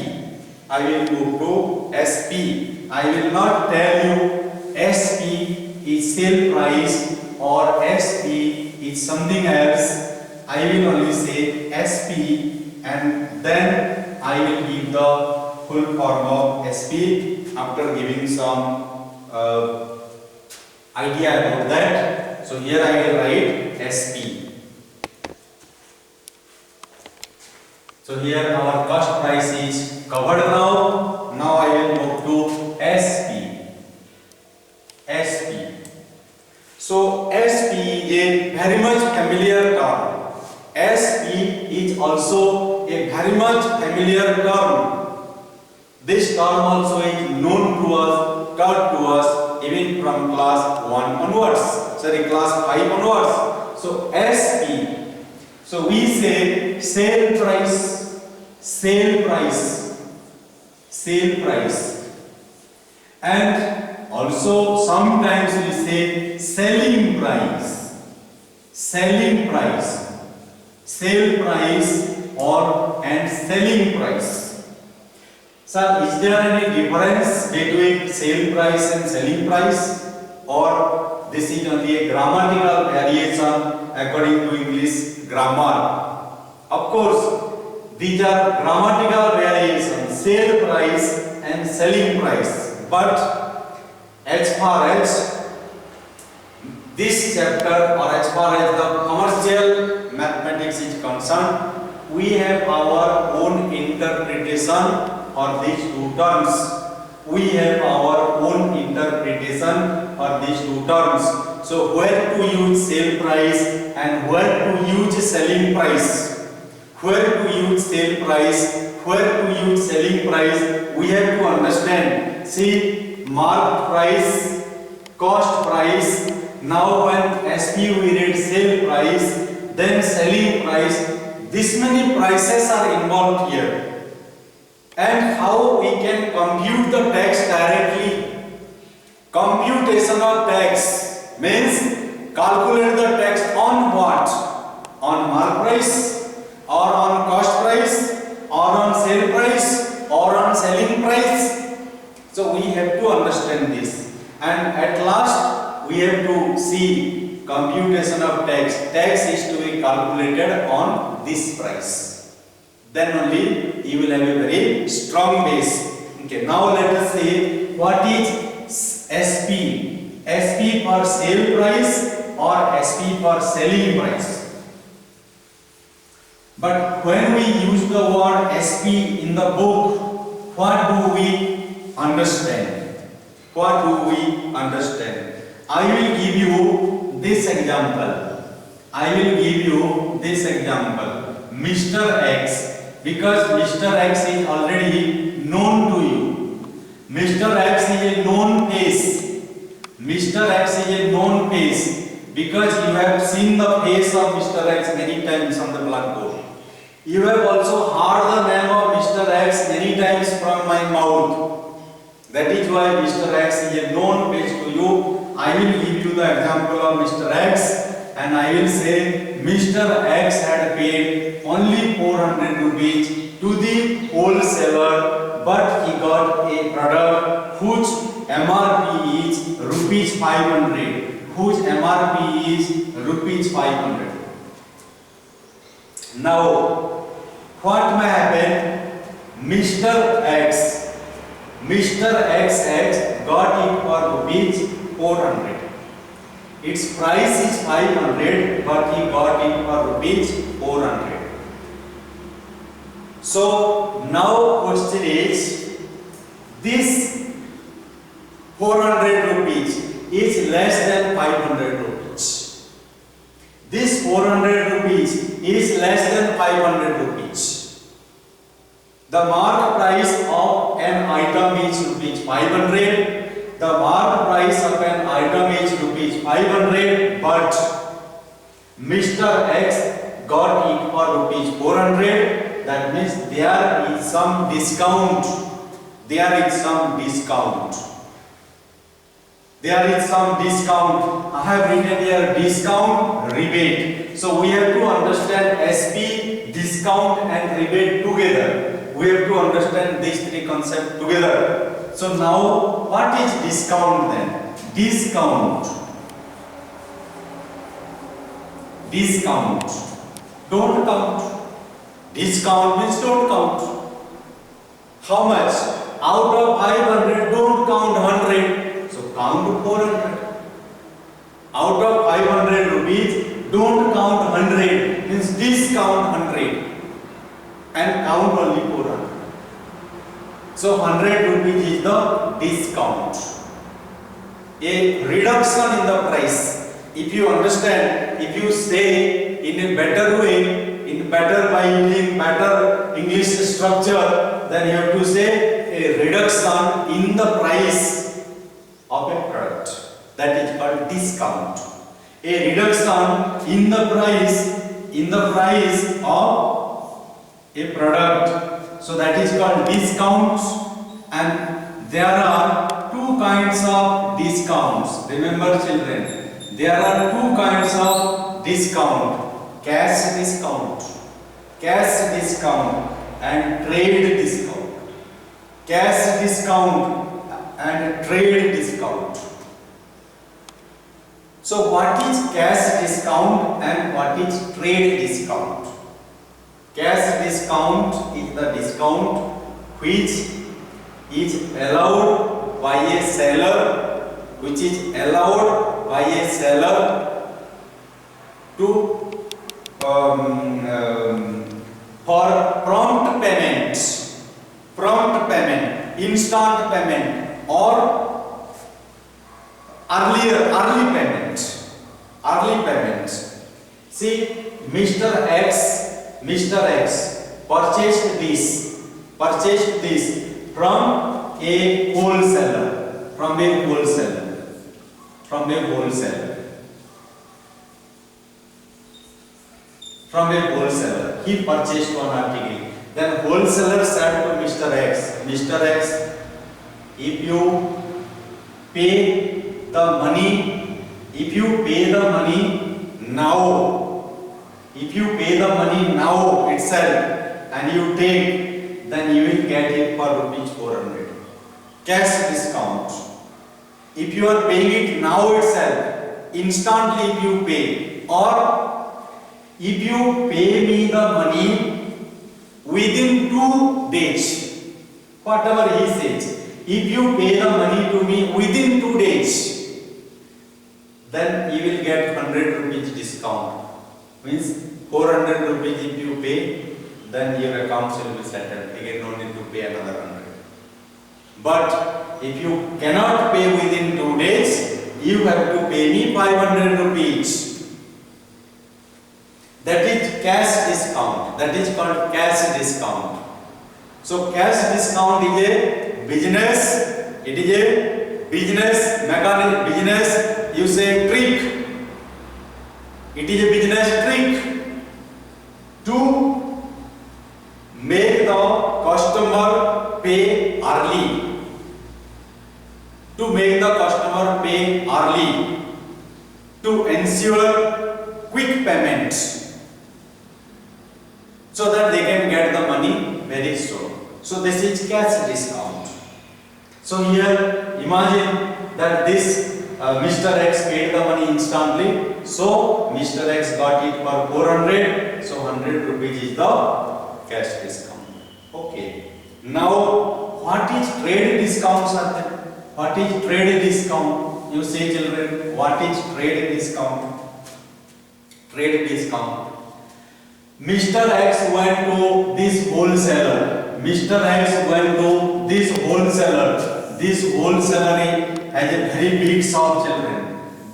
I will not tell you SP is sale price or SP is something else. I will only say SP, and then I will give the full form of SP after giving some idea about that. So here I will write SP. So here our cost price is covered now. Now I will move to SP. So SP is a very much familiar term. SP is also a very much familiar term. This term also is known to us, taught to us even from class 1 onwards, class 5 onwards. So SP. So we say sale price, and also sometimes we say selling price, sale price and selling price. Sir, is there any difference between sale price and selling price, or this is only a grammatical variation according to English grammar? Of course, these are grammatical variations, sale price and selling price. But as far as this chapter or as far as the commercial mathematics is concerned, we have our own interpretation of these two terms. We have our own interpretation of these two terms. So where to use sale price and where to use selling price? Where to use sale price? Where to use selling price? We have to understand. See, mark price, cost price. Now when SP we read sale price, then selling price. This many prices are involved here. And how we can compute the tax directly? Computation of tax means calculate the tax on what? On mark price, or on cost price, or on sale price, or on selling price. So we have to understand this. And at last we have to see computation of tax. Tax is to be calculated on this price. Then only you will have a very strong base. Okay, now let us see what is SP. SP for sale price or SP for selling price. But when we use the word SP in the book, what do we understand? What do we understand? I will give you this example. I will give you this example. Mr. X. Because Mr. X is already known to you. Mr. X is a known face. Mr. X is a known face because you have seen the face of Mr. X many times on the blackboard. You have also heard the name of Mr. X many times from my mouth. That is why Mr. X is a known face to you. I will give you the example of Mr. X. And I will say Mr. X had paid only 400 rupees to the wholesaler, but he got a product whose MRP is rupees 500. Whose MRP is rupees 500. Now, what may happen? Mr. X got it for rupees 400. Its price is 500, but he got it for rupees 400. So now question is, this 400 rupees is less than 500 rupees. This 400 rupees is less than 500 rupees. The mark price of an item is rupees 500. The mark price of an item is rupees 500, but Mr. X got it for rupees 400. That means there is some discount. There is some discount. There is some discount. I have written here discount, rebate. So we have to understand SP, discount and rebate together. We have to understand these three concepts together. So now, what is discount then? Discount. Discount. Don't count. Discount means don't count. How much? Out of 500, don't count 100. So count 400. Out of 500 rupees, don't count 100. Means discount 100. And count only 400. So 100 rupees is the discount. A reduction in the price. If you understand, if you say in a better way, by using better English structure, then you have to say a reduction in the price of a product. That is called discount. A reduction in the price of a product. So that is called discounts, and there are two kinds of discounts. Remember children, there are two kinds of discount: cash discount and trade discount. Cash discount and trade discount. So what is cash discount and what is trade discount? Cash discount is the discount which is allowed by a seller, to for prompt payment, instant payment, or early payment. See, Mr. X purchased this from a wholesaler. He purchased one article. Then wholesaler said to Mr. X, if you pay the money now itself and you take, then you will get it for rupees 400. Cash discount. If you are paying it now itself, instantly if you pay, or if you pay me the money within 2 days, whatever he says, if you pay the money to me within 2 days, then you will get 100 rupees discount. Means 400 rupees if you pay, then your accounts will be settled. Again, no need to pay another 100. But if you cannot pay within 2 days, you have to pay me 500 rupees. That is cash discount. That is called cash discount. So cash discount is a business. It is a business mechanism. Business, you say trick. It is a business trick to make the customer pay early. To ensure quick payments, so that they can get the money very soon. So this is cash discount. So here imagine that this Mr. X paid the money instantly. So Mr. X got it for 400. So 100 rupees is the cash discount. Okay. Now what is trade discount, Satya? What is trade discount? You say, children, what is trade discount? Trade discount. Mr. X went to this wholesaler. This wholesaler has a very big shop, children.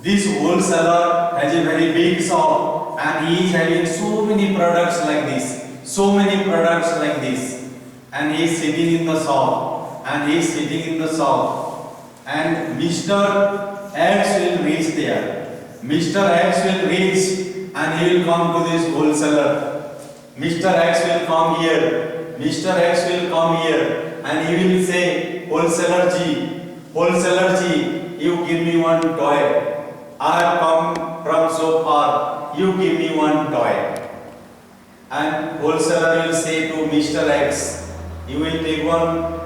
This wholesaler has a very big shop and he is having so many products like this. And he is sitting in the shop. And Mr. X will reach there. And he will come to this wholesaler. Mr. X will come here. And he will say, wholesaler ji, you give me one toy. I have come from so far. You give me one toy. And wholesaler will say to Mr. X, you will take one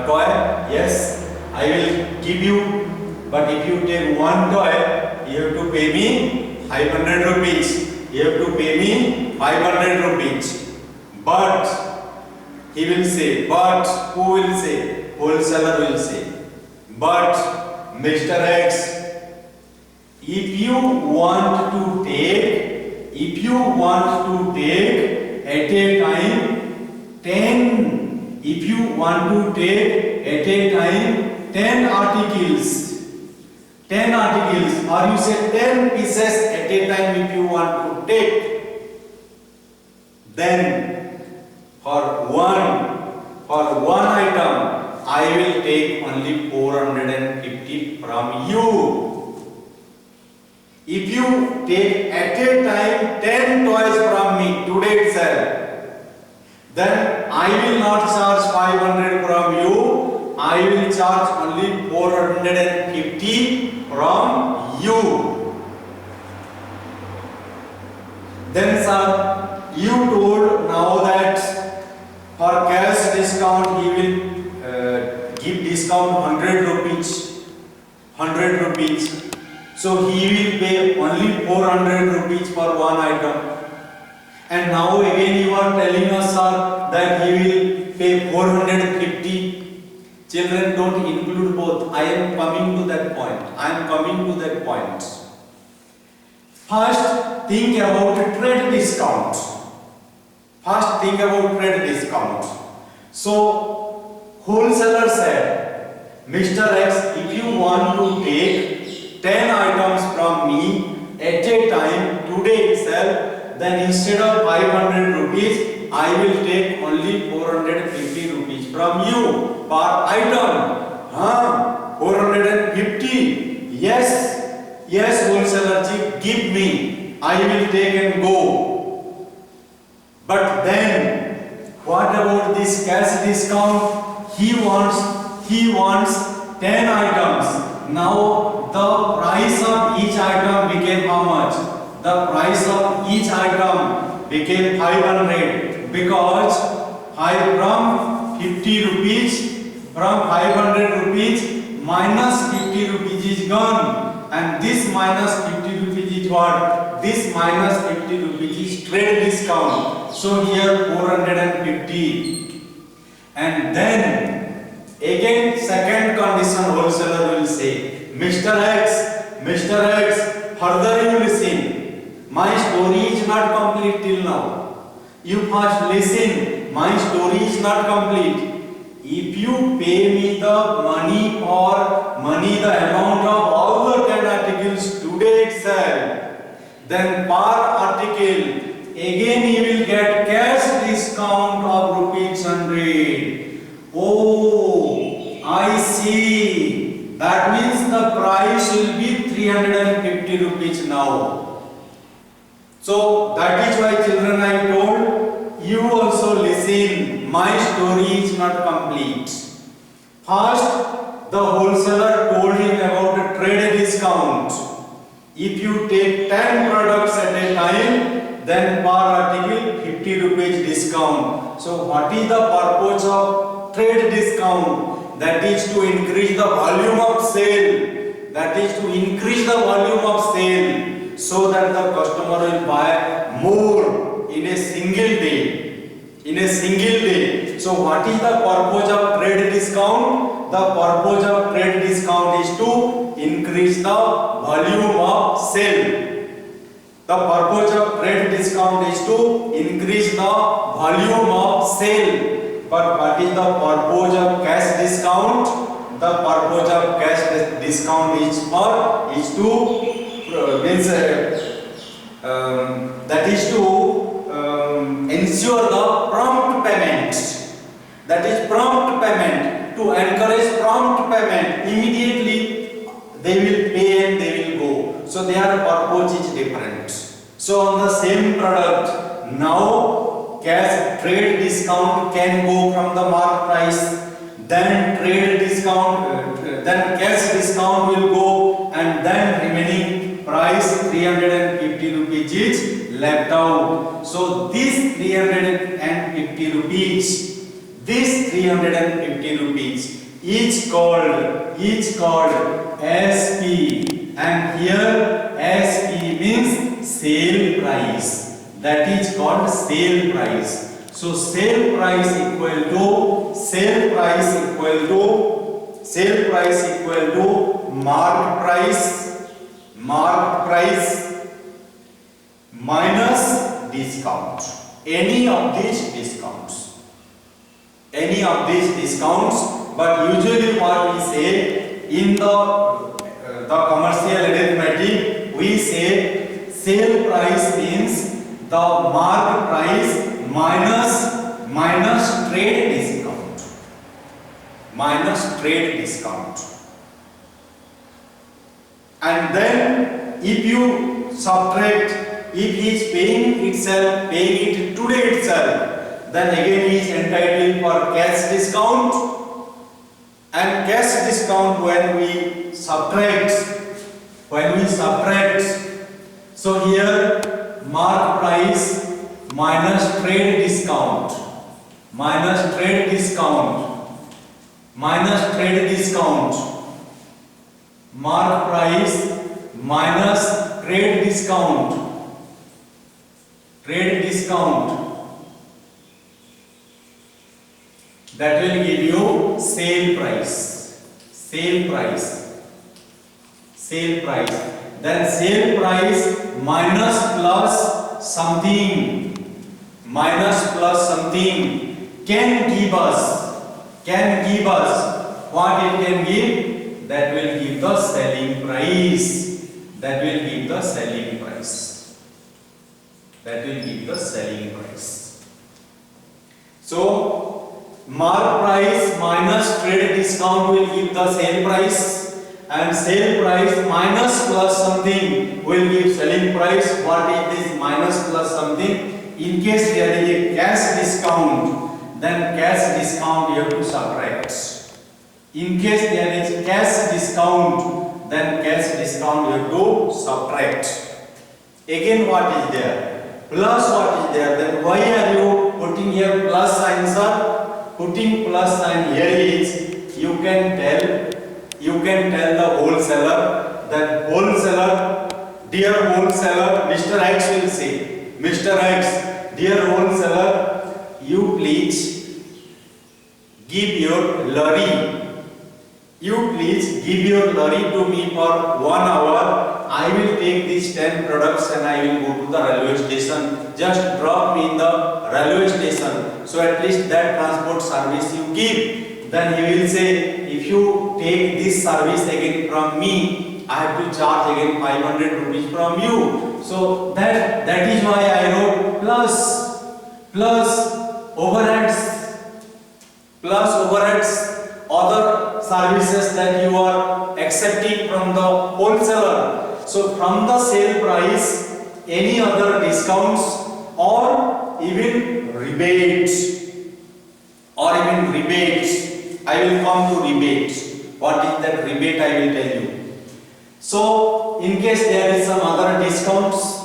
toy. Yes, I will give you. But if you take one toy, you have to pay me 500 rupees. But he will say, but who will say? Wholesaler will say, but Mr. X, if you want to take at a time 10, if you want to take at a time 10 articles, or you say 10 pieces at a time if you want to take, then for one item I will take only 450 from you. If you take at a time 10 toys from me today itself, then I will not charge 500 from you. I will charge only 450 from you. Then sir, you told now that for cash discount he will give discount 100 rupees. So he will pay only 400 rupees for one item. And now again you are telling us, sir, that he will pay 450. Children, don't include both. I am coming to that point. First, think about trade discount. First, think about trade discount. So, wholesaler said, Mr. X, if you want to take 10 items from me at a time today itself, then instead of 500 rupees, I will take only 450 rupees from you per item. 450. Yes, wholesaler chief, give me. I will take and go. But then, what about this cash discount? He wants 10 items. Now the price of each item became how much? The price of each item became 500 because from 50 rupees, from 500 rupees minus 50 rupees is gone, and this minus 50 rupees is what? This minus 50 rupees is trade discount. So here 450. And then again second condition wholesaler will say, Mr. X, further you listen. My story is not complete till now. You must listen. My story is not complete. If you pay me the money, the amount of all the 10 articles today itself, then per article again you will get cash discount of rupees 100. Oh, I see. That means the price will be 350 rupees now. So that is why children, I told you also listen. My story is not complete. First, the wholesaler told him about a trade discount. If you take 10 products at a time, then per article 50 rupees discount. So what is the purpose of trade discount? That is to increase the volume of sale. That is to increase the volume of sale so that the customer will buy more in a single day. So what is the purpose of trade discount? The purpose of trade discount is to increase the volume of sale. The purpose of trade discount is to increase the volume of sale. But what is the purpose of cash discount? The purpose of cash discount is to ensure the prompt payment. That is prompt payment, to encourage prompt payment. Immediately they will pay and they will go. So their purpose is different. So on the same product, now trade discount can go from the mark price, then cash discount will go, and then remaining price 350 rupees is left out. So this 350 rupees is called SP, and here SP means sale price. That is called sale price. So sale price equal to mark price minus discount. Any of these discounts, but usually what we say in the commercial arithmetic, we say sale price means the mark price minus trade discount. And then if you subtract, if he is paying it today itself, then again he is entitled for cash discount. And cash discount when we subtract, so here mark price minus trade discount, mark price minus trade discount, that will give you sale price. Then sale price minus plus something, minus plus something can give us what it can give? That will give the selling price. That will give the selling price. That will give the selling price. So mark price minus trade discount will give the sale price, and sale price minus plus something will give selling price. What is this minus plus something? In case there is a cash discount, then cash discount you have to subtract. In case there is cash discount, then cash discount you have to subtract. Again, what is there? Plus what is there? Then why are you putting here plus sign, sir? Putting plus sign here is you can tell the wholesaler that wholesaler, dear wholesaler, Mr. X will say, Mr. X, dear wholesaler, you please give your lorry. You please give your lorry to me for 1 hour. I will take these 10 products and I will go to the railway station. Just drop me in the railway station. So at least that transport service you give. Then he will say, if you take this service again from me, I have to charge again 500 rupees from you. So that is why I wrote plus overheads, other services that you are accepting from the wholesaler. So from the sale price, any other discounts or even rebates, I will come to rebates. What is that rebate? I will tell you. So in case there is some other discounts,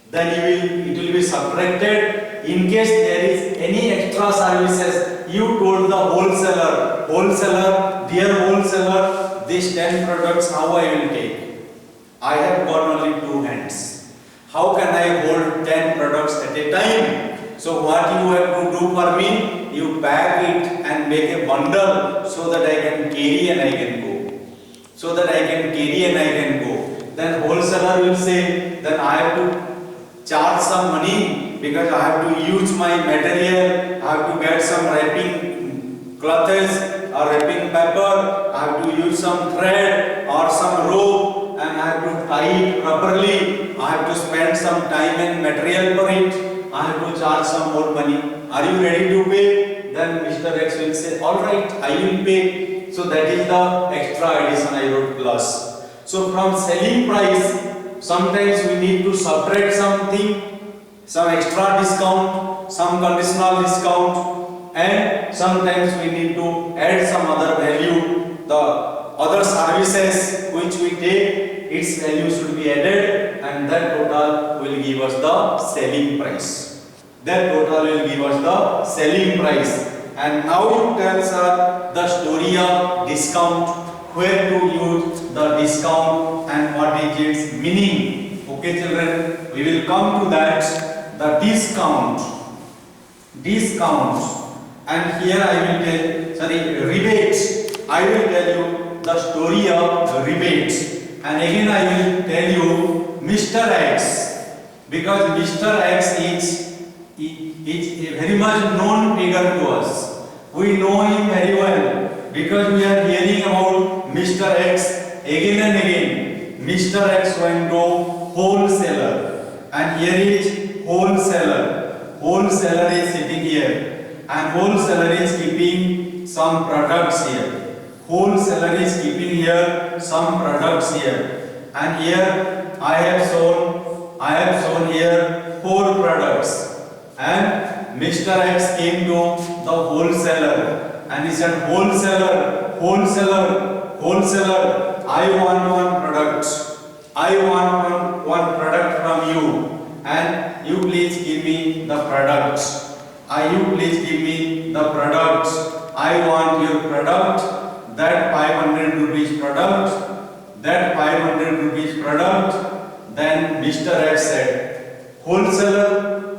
then it will be subtracted. In case there is any extra services, you told the wholesaler, dear wholesaler, these 10 products how I will take? I have got only 2 hands. How can I hold 10 products at a time? So what you have to do for me? You pack it and make a bundle so that I can carry and I can go. Then wholesaler will say that I have to charge some money because I have to use my material, I have to get some wrapping clothes or wrapping paper, I have to use some thread or some rope and I have to tie it properly, I have to spend some time and material for it, I have to charge some more money. Are you ready to pay? Then Mr. X will say, alright, I will pay. So that is the extra addition I wrote plus. So from selling price, sometimes we need to subtract something, some extra discount, some conditional discount, and sometimes we need to add some other value. The other services which we take, its value should be added, and that total will give us the selling price. And now you tell sir the story of discount, where to use the discount and what is its meaning. Okay children, we will come to that. The discount, and here I will tell, rebate. I will tell you the story of rebate, and again I will tell you Mr. X, because Mr. X is a very much known figure to us. We know him very well because we are hearing about Mr. X again and again. Mr. X went to wholesaler, and here is wholesaler. Wholesaler is sitting here, and wholesaler is keeping some products here. Wholesaler is keeping here some products here, and here I have shown here 4 products. And Mr. X came to the wholesaler and he said, wholesaler, I want one product from you, and you please give me the product. I want your product, that 500 rupees product, Then Mr. X said, wholesaler,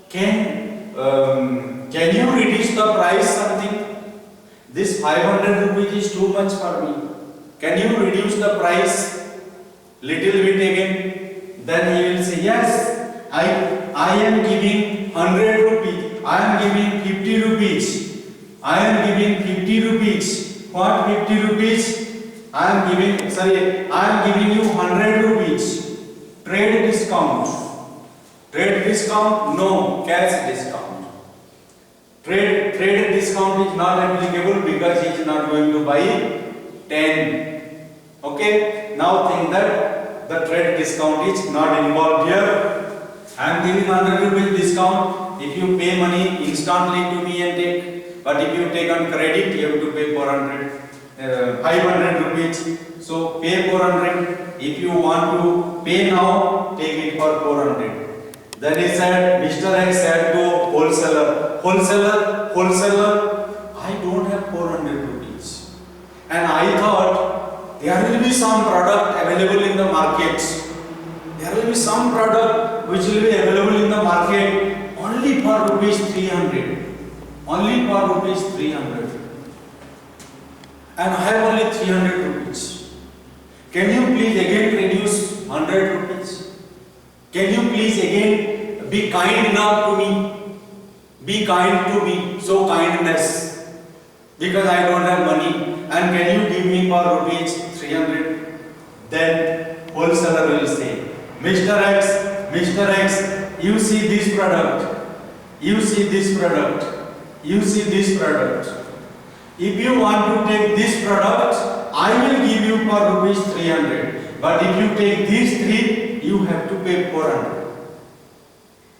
can you reduce the price something? This 500 rupees is too much for me. Can you reduce the price little bit again? Then he will say, yes, I am giving 100 rupees. I am giving 50 rupees. I am giving 50 rupees. What 50 rupees? I am giving you 100 rupees. Trade discount. Trade discount? No, cash discount. Trade discount is not applicable because he is not going to buy 10. Okay? Now think that the trade discount is not involved here. I am giving 100 rupees discount. If you pay money instantly to me and take, but if you take on credit, you have to pay 500 rupees. So pay 400. If you want to pay now, take it for 400. Then he said, Mr. X said to wholesaler, I don't have 400 rupees. And I thought there will be some product available in the market. There will be some product which will be available in the market only for rupees 300. Only for rupees 300. And I have only 300 rupees. Can you please again reduce 100 rupees? Can you please again be kind enough to me? Be kind to me, show kindness. Because I don't have money. And can you give me for rupees 300? Then wholesaler will say, Mr. X, you see this product. You see this product. You see this product. If you want to take this product, I will give you for rupees 300. But if you take these three, you have to pay 400.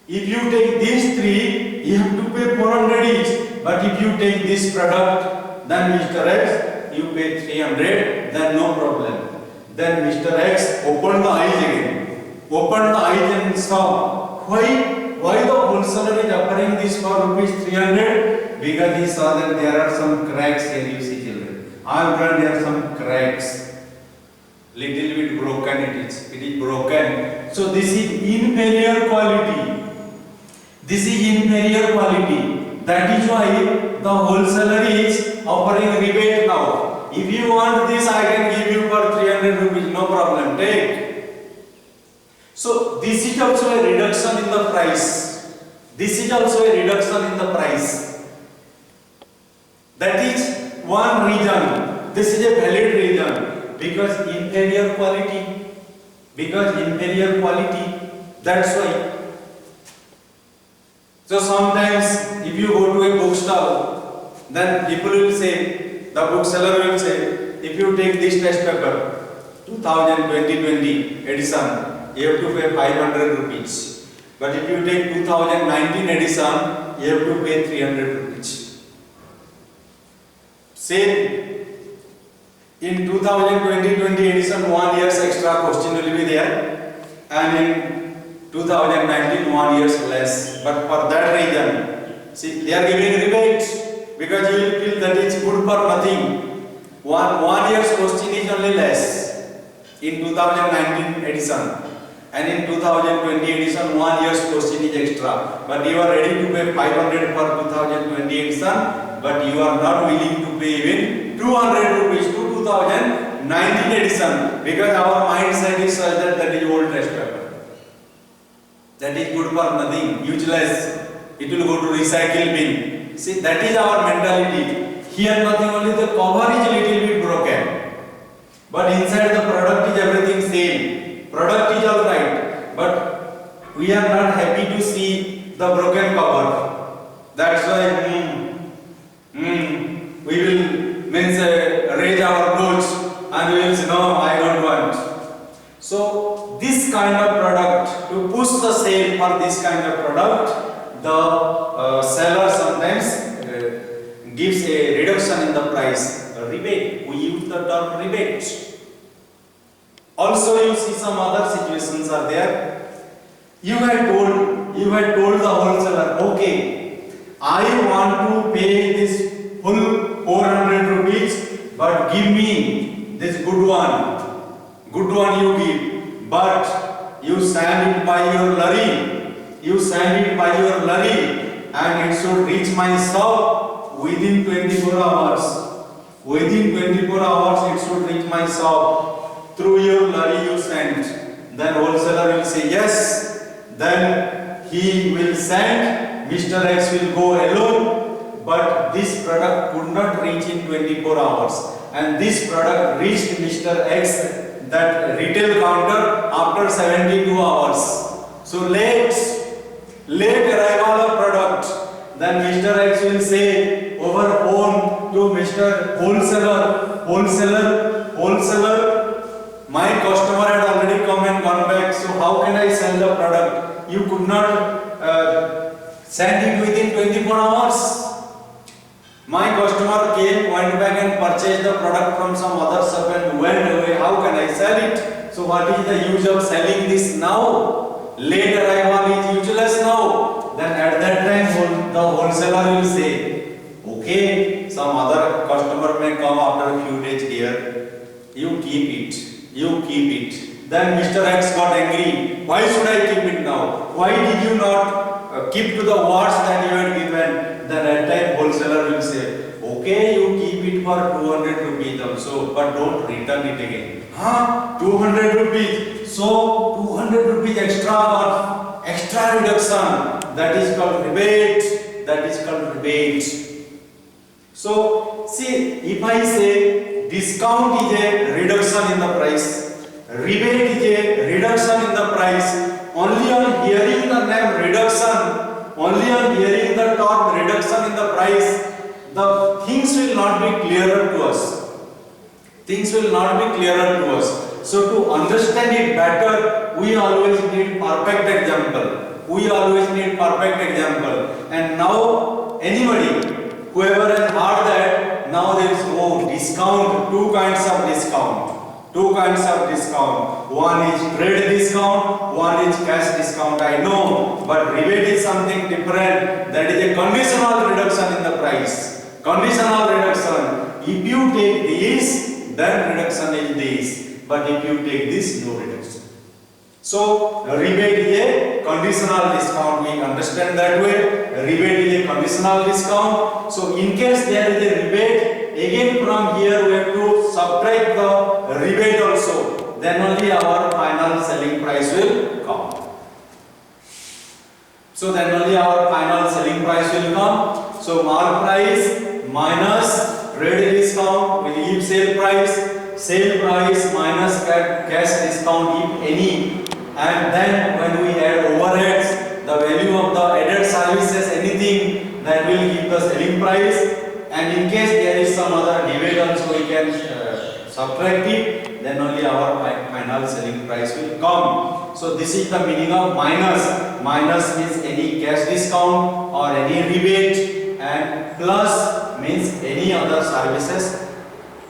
If you take these three, you have to pay 400 each. But if you take this product, then Mr. X, you pay 300, then no problem. Then Mr. X opened the eyes again. Opened the eyes and saw, why the wholesaler is offering this for rupees 300? Because he saw that there are some cracks here, you see children. All around there are some cracks. Little bit broken it is broken. So this is inferior quality. This is inferior quality. That is why the wholesaler is offering rebate now. If you want this, I can give you for 300 rupees, no problem, take. So this is also a reduction in the price. This is also a reduction in the price. That is one reason. This is a valid reason. Because inferior quality. That's why. So sometimes if you go to a bookstore, then people will say, the bookseller will say, if you take this test paper, 2020 edition, you have to pay 500 rupees. But if you take 2019 edition, you have to pay 300 rupees. Same. In 2020 edition, 1 year's extra question will be there. And in 2019, 1 year's less. But for that reason, see, they are giving rebates. Because you will feel that it's good for nothing. One year's question is only less in 2019 edition, and in 2020 edition 1 year's question is extra. But you are ready to pay 500 for 2020 edition, but you are not willing to pay even 200 rupees to 2019 edition because our mindset is such that that is old test paper. That is good for nothing, useless. It will go to recycle bin. See, that is our mentality. Here nothing, only the cover is a little bit broken. But inside the product is everything same. Product is alright. But we are not happy to see the broken cover. That's why we will raise our nose and we will say, no, I don't want. So this kind of product, to push the sale for this kind of product, the seller sometimes gives a reduction in the price, a rebate. We use the term rebate. Also, you see some other situations are there. You had told the wholesaler, okay, I want to pay this full 400 rupees, but give me this good one you give, but you send it by your lorry. You send it by your lorry and it should reach my shop within 24 hours. Within 24 hours it should reach my shop. Through your lorry you send. Then wholesaler will say, yes, then he will send, Mr. X will go alone, but this product could not reach in 24 hours. And this product reached Mr. X, that retail counter, after 72 hours. So late arrival of product. Then Mr. X will say over phone to Mr. Wholesaler, my customer had already come and gone back, so how can I sell the product? You could not send it within 24 hours. My customer came, went back and purchased the product from some other shop and went away. How can I sell it? So what is the use of selling this now? Late arrival is useless now. Then at that time the wholesaler will say, okay, some other customer may come after a few days here. You keep it. Then Mr. X got angry. Why should I keep it now? Why did you not keep to the words that you had given? Then at that time wholesaler will say, okay, you keep it for 200 rupees also, but don't return it again. 200 rupees. So 200 rupees extra reduction. That is called rebate. So see, if I say discount is a reduction in the price, rebate is a reduction in the price, only on hearing the name reduction, only on hearing the term reduction in the price, the things will not be clearer to us. So to understand it better, we always need perfect example. And now anybody, whoever has heard that, now there is discount, two kinds of discount. One is trade discount, one is cash discount. I know, but rebate is something different. That is a conditional reduction in the price. Conditional reduction. If you take this, then reduction is this. But if you take this, no reduction. So rebate is a conditional discount. We understand that way. Rebate is a conditional discount. So in case there is a rebate, again from here we have to subtract the rebate also. Then only our final selling price will come. So mark price minus trade discount will give sale price minus cash discount if any. And then when we add overheads, the value of the added services, anything that will give the selling price. And in case there is some other debate also, we can subtract it, then only our final selling price will come. So this is the meaning of minus. Minus means any cash discount or any rebate, and plus means any other services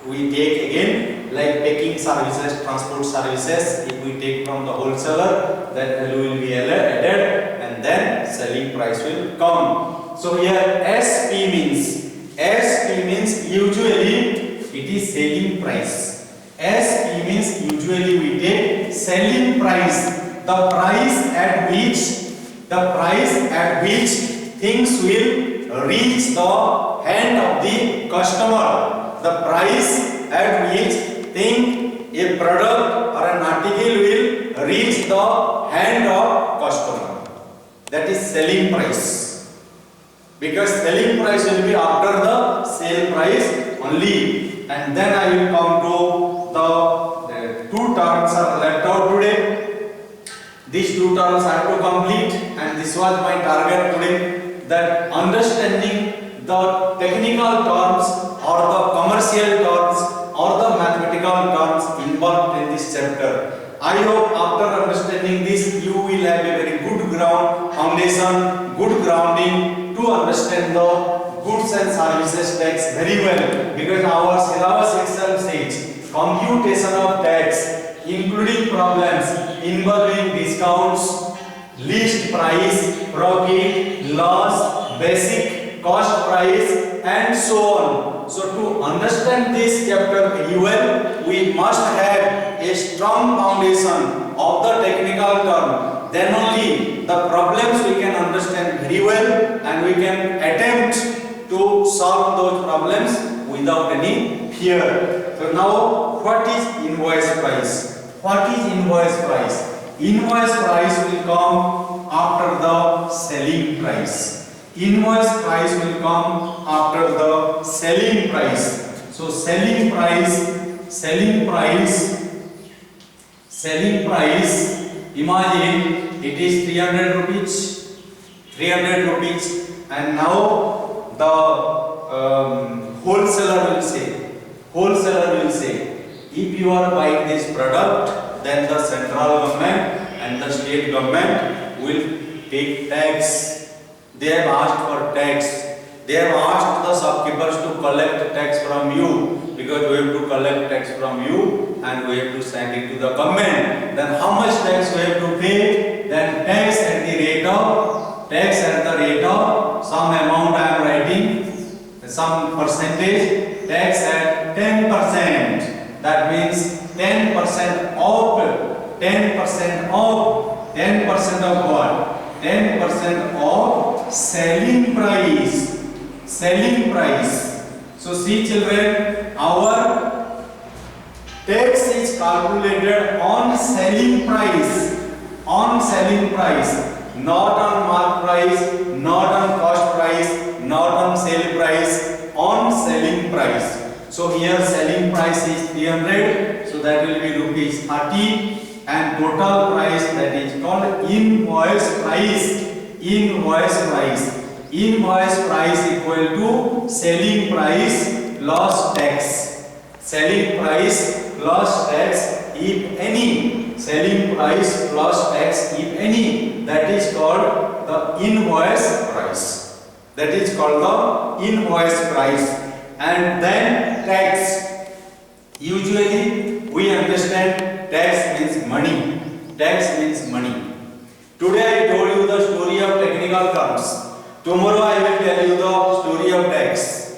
we take again, like packing services, transport services. If we take from the wholesaler, that value will be added, and then selling price will come. So here SP means usually it is selling price. SP means usually we take selling price, the price at which things will reach the hand of the customer. The price at which a product or an article will reach the hand of customer. That is selling price. Because selling price will be after the sale price only. And then I will come to the two terms are left out today. These two terms I have to complete, and this was my target today, that understanding the technical terms or the commercial terms or the mathematical terms involved in this chapter. I hope after understanding this, you will have a very good foundation, good grounding to understand the goods and services tax very well, because our syllabus itself says computation of tax, including problems involving discounts, list price, profit, loss, basic cost price, and so on. So to understand this chapter very well, we must have a strong foundation of the technical term. Then only the problems we can understand very well, and we can attempt to solve those problems without any fear. So now, what is invoice price? Invoice price will come after the selling price. Invoice price will come after the selling price. So selling price, imagine it is 300 rupees, and now the wholesaler will say, if you are buying this product, then the central government and the state government will take tax. They have asked for tax. They have asked the shopkeepers to collect tax from you, because we have to collect tax from you and we have to send it to the government. Then how much tax we have to pay? Then tax at the rate of some amount I am writing, some percentage, tax at 10%. That means 10% of what? 10% of selling price. So see children, our tax is calculated on selling price, not on mark price, not on cost price, not on sale price, on selling price. So here selling price is 300, so that will be rupees 30, and total price, that is called invoice price. Invoice price equal to selling price plus tax. Selling price plus tax, if any. Selling price plus tax, if any. That is called the invoice price. And then tax. Usually we understand tax means money. Today I told you the story of technical terms. Tomorrow I will tell you the story of tax.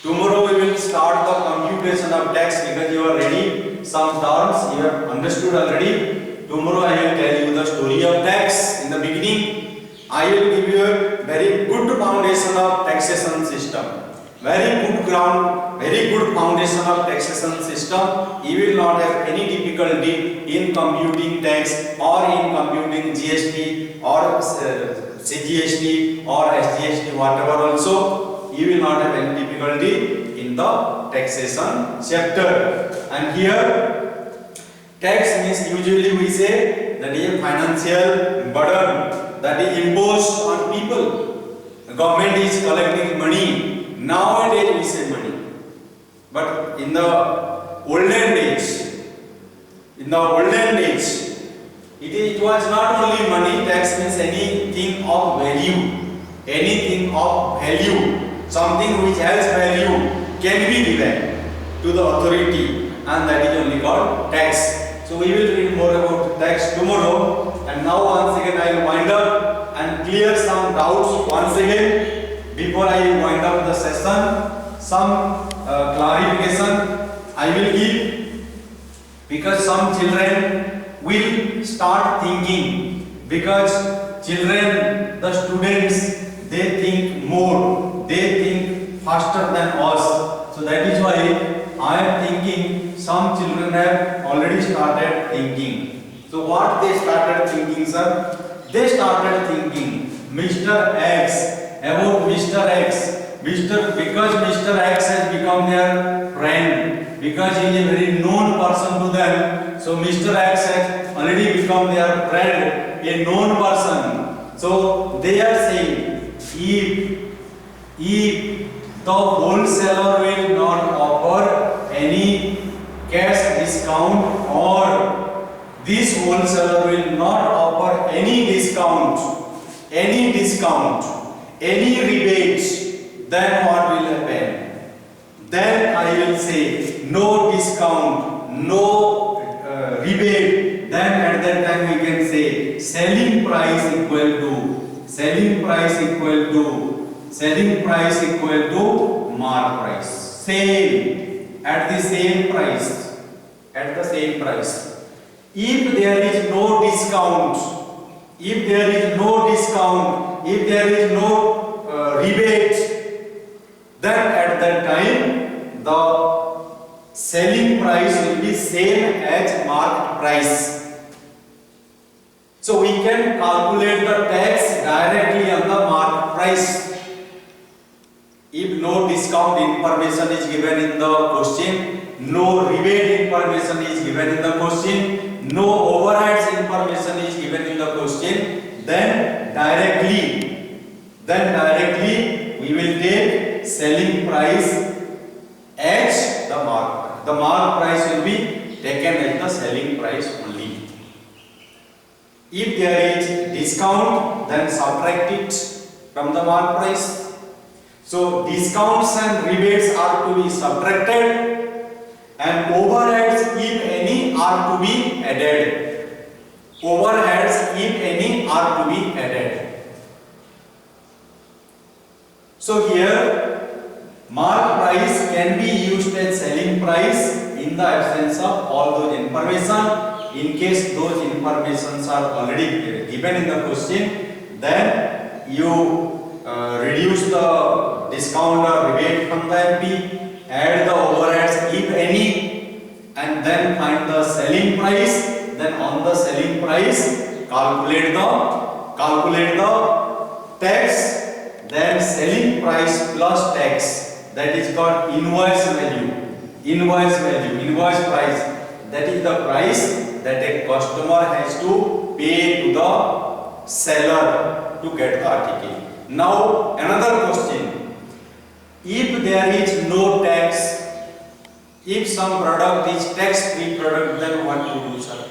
Tomorrow we will start the computation of tax, because you are ready. Some terms you have understood already. Tomorrow I will tell you the story of tax. In the beginning, I will give you a very good foundation of taxation system. Very good foundation of taxation system. You will not have any difficulty in computing tax or in computing GST or CGST or SGST, whatever also. You will not have any difficulty in the taxation chapter. And here, tax means usually we say that is a financial burden that is imposed on people. The government is collecting money. Nowadays we say money, but in the olden days, it was not only money. Tax means anything of value, something which has value can be given to the authority, and that is only called tax. So we will read more about tax tomorrow. And now once again I will wind up and clear some doubts once again. Before I wind up the session, some clarification I will give, because some children will start thinking, because children, the students, they think more, they think faster than us. So that is why I am thinking some children have already started thinking. So what they started thinking, sir? They started thinking Mr. X, about Mr. X, because Mr. X has become their friend, because he is a very known person to them. So Mr. X has already become their friend, a known person. So they are saying, if the wholesaler will not offer any cash discount, or this wholesaler will not offer any discount, any rebates, then what will happen? Then I will say no discount, no rebate. Then at that time we can say selling price equal to mark price. Same, at the same price. If there is no discount, if there is no rebate, then at that time the selling price will be same as market price. So we can calculate the tax directly on the market price. If no discount information is given in the question, no rebate information is given in the question, no overheads information is given in the question, then directly we will take selling price as the mark. The mark price will be taken as the selling price only. If there is discount, then subtract it from the mark price. So discounts and rebates are to be subtracted, and overheads, if any, are to be added. Overheads, if any, are to be added. So here mark price can be used as selling price in the absence of all those information. In case those informations are already given in the question, then you reduce the discount or rebate from the MP, add the overheads if any, and then find the selling price. Then on the selling price calculate the tax. Then selling price plus tax, that is called invoice value. Invoice price, that is the price that a customer has to pay to the seller to get the article. Now another question: if there is no tax, if some product is tax-free product, then what to do, sir?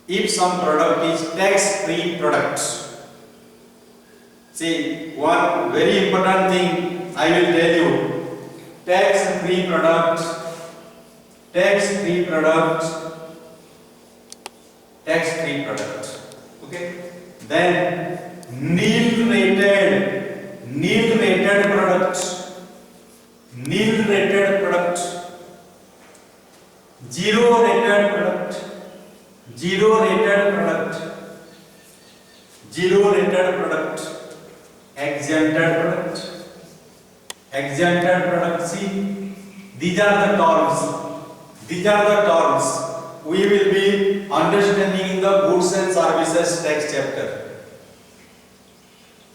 If some product is tax-free product, see, one very important thing I will tell you: tax-free product, okay? Then nil rated product, zero rated product, exempted product. See, these are the terms we will be understanding in the goods and services tax chapter.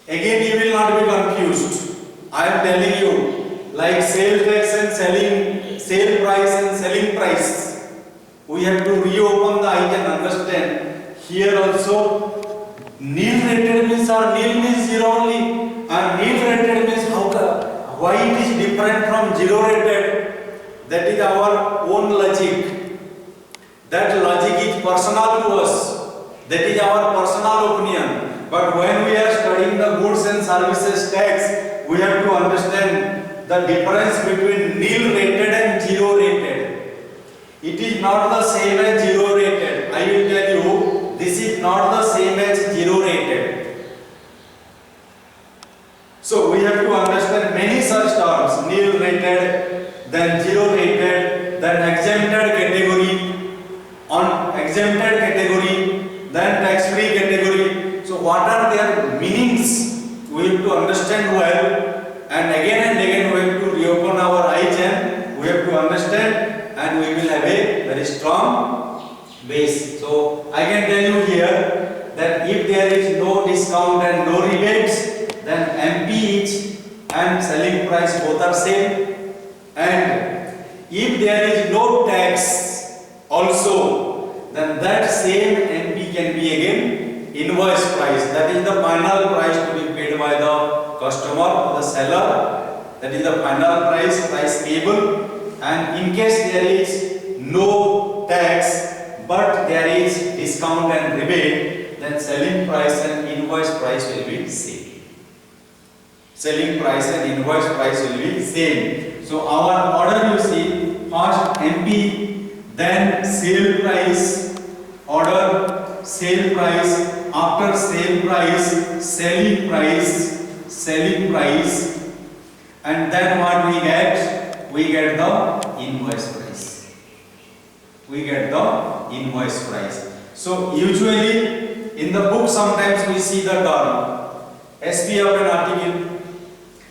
Again, you will not be confused. I am telling you, like sale tax and sale price and selling price, we have to reopen the eye and understand. Here also, nil rated means zero only, and nil rated means why it is different from zero rated. That is our own logic. That logic is personal to us. That is our personal opinion. But when we are studying the goods and services tax, we have to understand the difference between nil rated and zero rated. It is not the same as zero rated. I will tell you, this is not the same as zero rated. So we have to understand many such terms: nil rated, then zero rated, then exempted category, exempted category, then tax-free category. So what are their meanings? We have to understand well, and again we have to reopen our eyes and we have to understand, and we will have a very strong base. So I can tell you here that if there is no discount and no rebates, then MP each and selling price both are same. And if there is no tax also, then that same MP can be again invoice price. That is the final price to be paid by the customer, the seller. That is the final price payable. And in case there is no tax but there is discount and rebate, then selling price and invoice price will be same. Selling price and invoice price will be same. So our order, you see, first MP, then sale price, order, sale price, after sale price, selling price, and then what we get? We get the invoice price. So usually in the book sometimes we see the term SP of an article,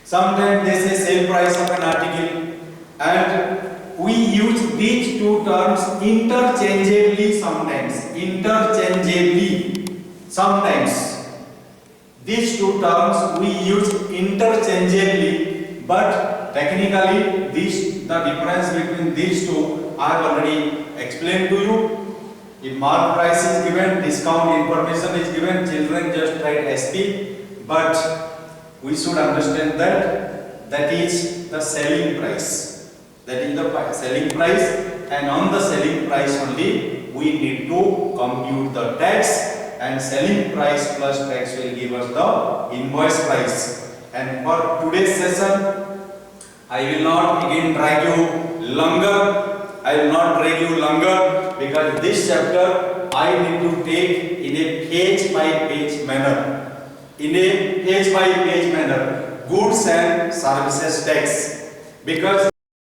sometimes they say sale price of an article, and we use these two terms interchangeably sometimes. Interchangeably sometimes. These two terms we use interchangeably, but technically the difference between these two I have already explained to you. If mark price is given, discount information is given, children just write SP, but we should understand that that is the selling price. That is the selling price, and on the selling price only we need to compute the tax, and selling price plus tax will give us the invoice price. And for today's session, I will not again drag you longer. I will not drag you longer because this chapter I need to take in a page by page manner. In a page by page manner, goods and services tax, because